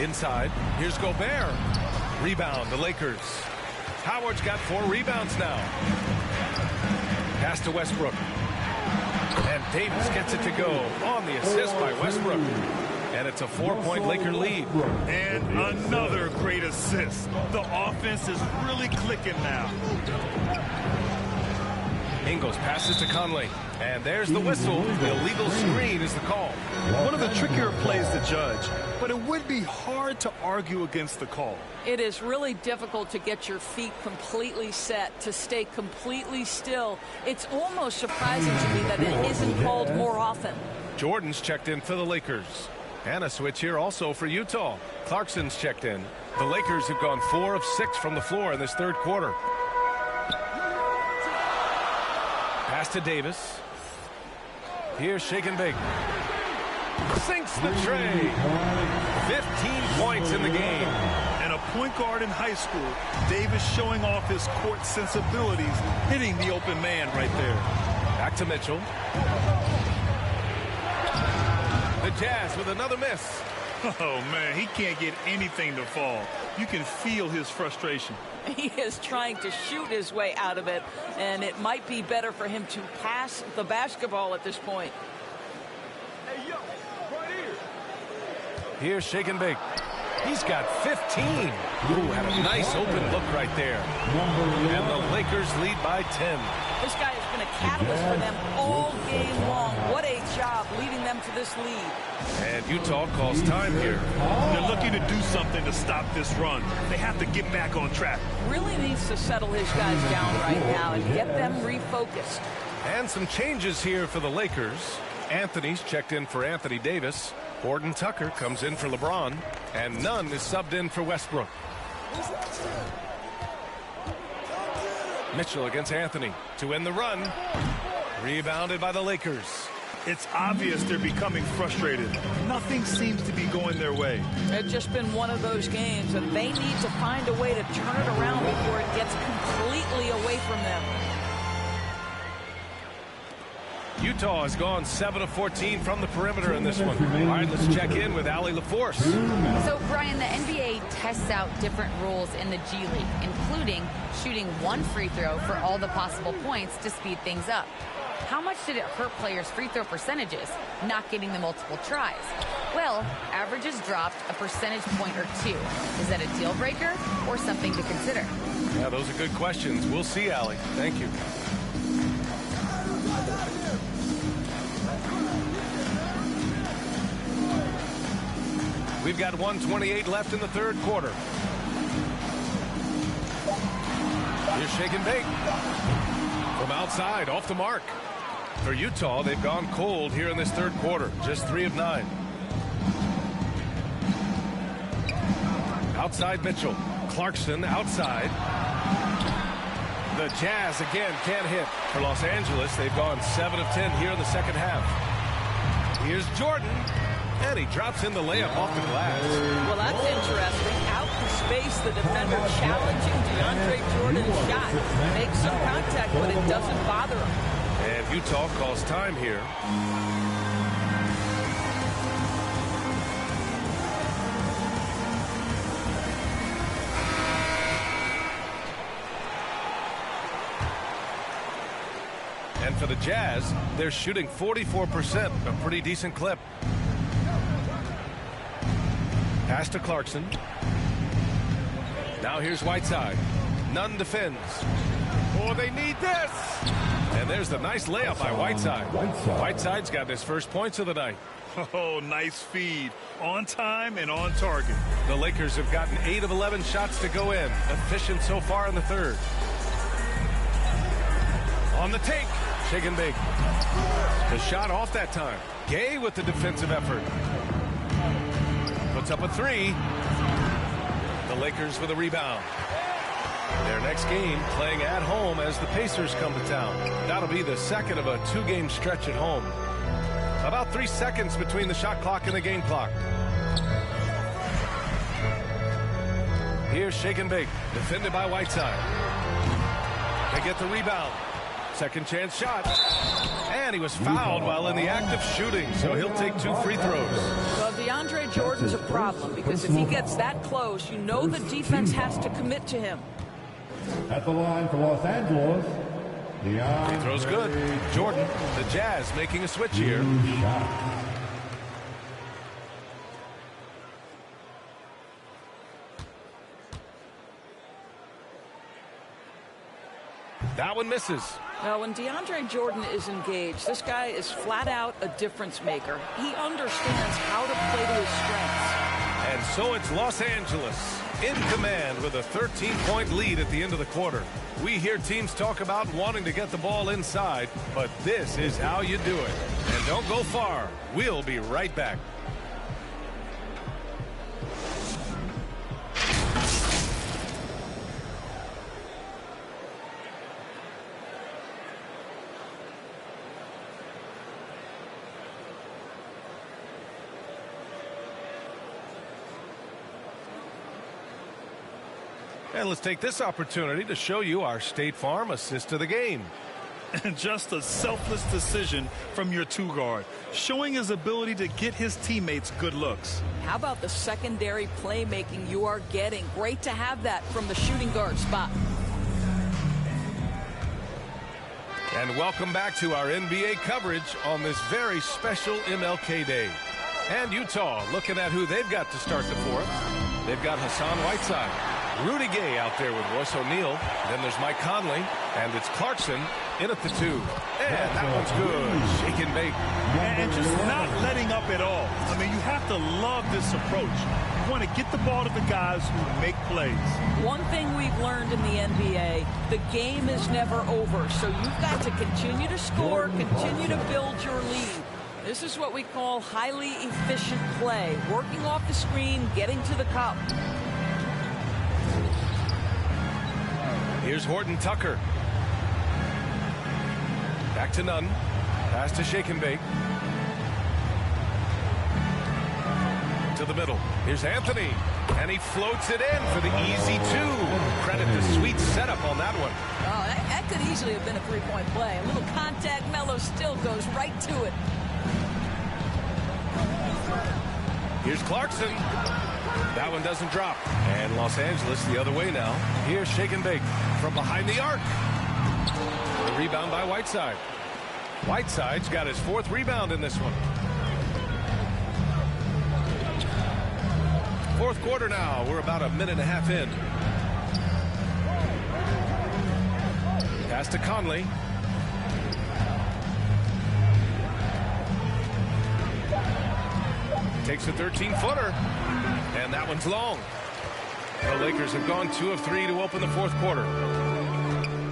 Inside, here's Gobert. Rebound, the Lakers. Howard's got 4 rebounds now. Pass to Westbrook. And Davis gets it to go on the assist by Westbrook. And it's a 4-point Laker lead. And another great assist. The offense is really clicking now. Ingles passes to Conley. And there's the whistle. The illegal screen is the call. One of the trickier plays to judge, but it would be hard to argue against the call. It is really difficult to get your feet completely set, to stay completely still. It's almost surprising to me that it isn't called more often. Jordan's checked in for the Lakers. And a switch here also for Utah. Clarkson's checked in. The Lakers have gone 4 of 6 from the floor in this 3rd quarter. Pass to Davis. Here's shake and bake. Sinks the tray. 15 points in the game. And a point guard in high school, Davis showing off his court sensibilities, hitting the open man right there. Back to Mitchell. The Jazz with another miss. Oh, man, he can't get anything to fall. You can feel his frustration. He is trying to shoot his way out of it, and it might be better for him to pass the basketball at this point. Hey, yo, right here. Here's shake and bake. He's got 15. Ooh, had a nice open look right there. And the Lakers lead by 10. This guy has been a catalyst for them all game long. What a job leading them to this lead. And Utah calls time here. They're looking to do something to stop this run. They have to get back on track. Really needs to settle his guys down right now and get them refocused. And some changes here for the Lakers. Anthony's checked in for Anthony Davis. Gordon Tucker comes in for LeBron. And Nunn is subbed in for Westbrook. Mitchell against Anthony to end the run. Rebounded by the Lakers. It's obvious they're becoming frustrated. Nothing seems to be going their way. It's just been one of those games, and they need to find a way to turn it around before it gets completely away from them. Utah has gone 7 of 14 from the perimeter in this one. All right, let's check in with Allie LaForce. So, Brian, the NBA tests out different rules in the G League, including shooting one free throw for all the possible points to speed things up. How much did it hurt players' free throw percentages, not getting the multiple tries? Well, averages dropped a percentage point or 2. Is that a deal breaker or something to consider? Yeah, those are good questions. We'll see, Allie. Thank you. We've got 1:28 left in the third quarter. Here's shake and bake. From outside, off the mark. For Utah, they've gone cold here in this third quarter. Just 3 of 9. Outside Mitchell. Clarkson outside. The Jazz again can't hit. For Los Angeles, they've gone 7 of 10 here in the second half. Here's Jordan. And he drops in the layup off the glass. Well, that's interesting. Out in space, the defender challenging DeAndre Jordan's shot. Makes some contact, but it doesn't bother him. And Utah calls time here. And for the Jazz, they're shooting 44%, a pretty decent clip. Pass to Clarkson. Now here's Whiteside. Nunn defends. Oh, they need this. And there's the nice layup by Whiteside. Whiteside's got his first points of the night. Oh, nice feed. On time and on target. The Lakers have gotten 8 of 11 shots to go in. Efficient so far in the third. On the take. Shake and bake. The shot off that time. Gay with the defensive effort. Puts up a 3. The Lakers with a rebound. Their next game playing at home as the Pacers come to town. That'll be the second of a 2-game stretch at home. About 3 seconds between the shot clock and the game clock. Here's shake and bake, defended by Whiteside. They get the rebound. Second chance shot. And he was fouled while in the act of shooting, so he'll take 2 free throws. Well, DeAndre Jordan's a problem because if he gets that close, you know the defense has to commit to him. At the line for Los Angeles, Free throw's good. Jordan, the Jazz making a switch here. That one misses. Now, when DeAndre Jordan is engaged, this guy is flat out a difference maker. He understands how to play to his strengths. And so it's Los Angeles in command with a 13-point lead at the end of the quarter. We hear teams talk about wanting to get the ball inside, but this is how you do it. And don't go far. We'll be right back. And let's take this opportunity to show you our State Farm assist to the game. And just a selfless decision from your 2-guard, showing his ability to get his teammates good looks. How about the secondary playmaking you are getting? Great to have that from the shooting guard spot. And welcome back to our NBA coverage on this very special MLK Day. And Utah looking at who they've got to start the fourth. They've got Hassan Whiteside. Rudy Gay out there with Royce O'Neal. Then there's Mike Conley. And it's Clarkson in at the 2. And that one's good. Shake and bake. And just not letting up at all. I mean, you have to love this approach. You want to get the ball to the guys who make plays. One thing we've learned in the NBA, the game is never over. So you've got to continue to score, continue to build your lead. This is what we call highly efficient play. Working off the screen, getting to the cup. Here's Horton Tucker. Back to Nunn. Pass to shake and bake. To the middle. Here's Anthony. And he floats it in for the easy 2. Credit the sweet setup on that one. Oh, That could easily have been a three-point play. A little contact, Melo still goes right to it. Here's Clarkson. That one doesn't drop. And Los Angeles the other way now. Here's shake and bake from behind the arc. The rebound by Whiteside. Whiteside's got his 4th rebound in this one. 4th quarter now. We're about a minute and a half in. Pass to Conley. Takes a 13-footer. And that one's long. The Lakers have gone 2 of 3 to open the 4th quarter.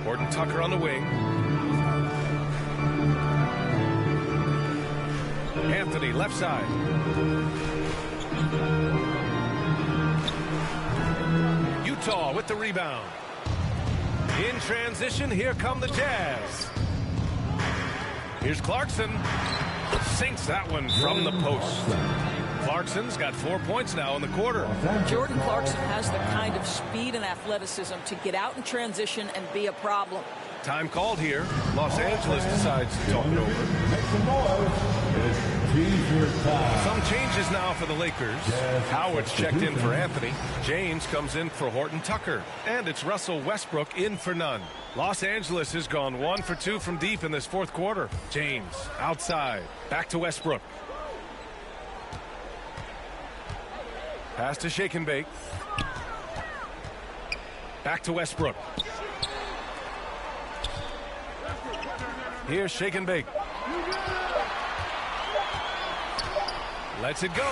Horton Tucker on the wing. Anthony, left side. Utah with the rebound. In transition, here come the Jazz. Here's Clarkson. Sinks that one from the post. Clarkson's got 4 points now in the quarter. Jordan Clarkson has the kind of speed and athleticism to get out in transition and be a problem. Time called here. Los Angeles decides to talk it over. Some changes now for the Lakers. Howard's checked in for Anthony. James comes in for Horton Tucker. And it's Russell Westbrook in for none. Los Angeles has gone 1 for 2 from deep in this 4th quarter. James outside. Back to Westbrook. Pass to shake and bake. Back to Westbrook. Here's shake and bake. Lets it go.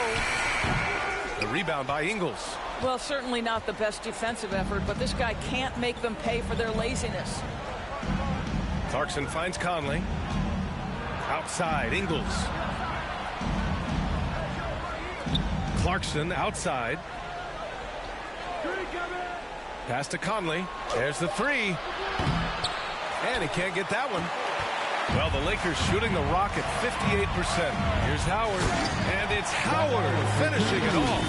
The rebound by Ingles. Well, certainly not the best defensive effort, but this guy can't make them pay for their laziness. Clarkson finds Conley. Outside, Ingles. Clarkson outside. Pass to Conley. There's the 3. And he can't get that one. Well, the Lakers shooting the rock at 58%. Here's Howard. And it's Howard finishing it off.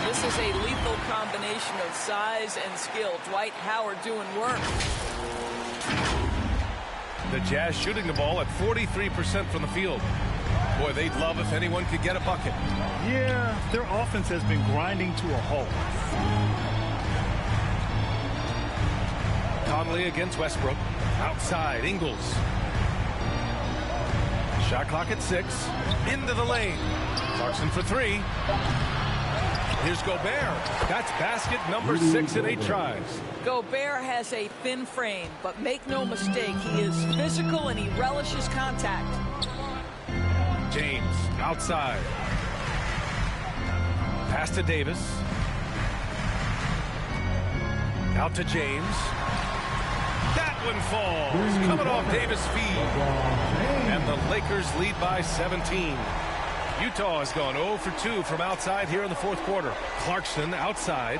This is a lethal combination of size and skill. Dwight Howard doing work. The Jazz shooting the ball at 43% from the field. Boy, they'd love if anyone could get a bucket. Yeah, their offense has been grinding to a halt. Conley against Westbrook. Outside, Ingles. Shot clock at 6. Into the lane. Clarkson for 3. Here's Gobert. That's basket number 6 in 8 tries. Gobert has a thin frame, but make no mistake, he is physical and he relishes contact. James outside. Pass to Davis. Out to James. That one falls. Coming off Davis' feet. And the Lakers lead by 17. Utah has gone 0 for 2 from outside here in the 4th quarter. Clarkson outside.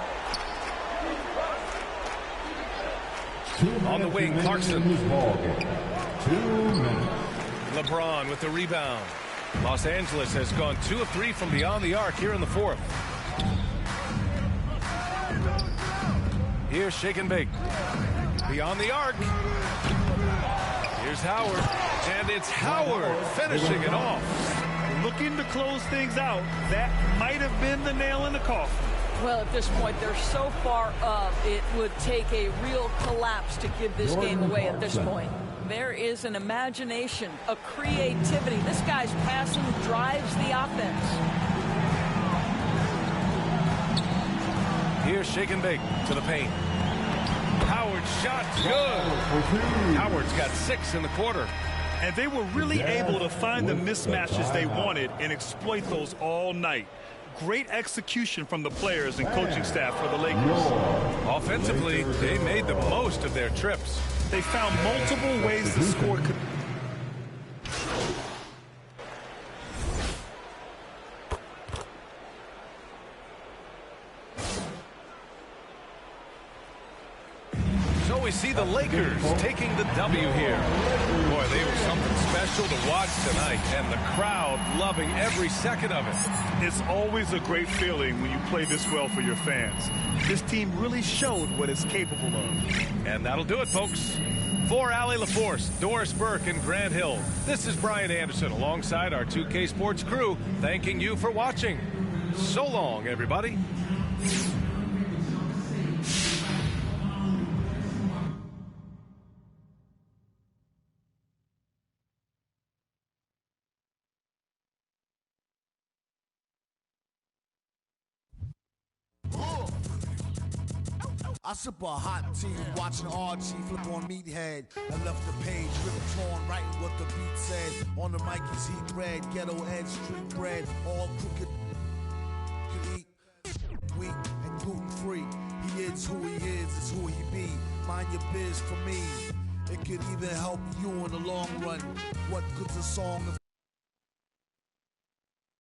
On the wing, Clarkson. 2 minutes. LeBron with the rebound. Los Angeles has gone 2 of 3 from beyond the arc here in the 4th. Here's shake and bake. Beyond the arc. Here's Howard. And it's Howard finishing it off. Looking to close things out. That might have been the nail in the coffin. Well, at this point, they're so far up, it would take a real collapse to give this game away at this point. There is an imagination, a creativity. This guy's passing drives the offense. Here's shake and bake to the paint. Howard's shot's good. Howard's got 6 in the quarter. And they were really able to find the mismatches they wanted and exploit those all night. Great execution from the players and coaching staff for the Lakers. Offensively, they made the most of their trips. They found multiple ways to score. So we see the Lakers taking the W here. Boy, they were something special to watch tonight, and the crowd loving every second of it. It's always a great feeling when you play this well for your fans. This team really showed what it's capable of. And that'll do it, folks. For Allie LaForce, Doris Burke, and Grant Hill, this is Brian Anderson alongside our 2K Sports crew, thanking you for watching. So long, everybody. I sip a hot tea, watching Archie flip on Meathead. I left the page, ripped torn, writing what the beat said. On the mic is heat red, ghetto edge, street bread, all crooked. Could eat wheat and gluten free. He is who he is who he be. Mind your biz for me. It could even help you in the long run. What good's a song if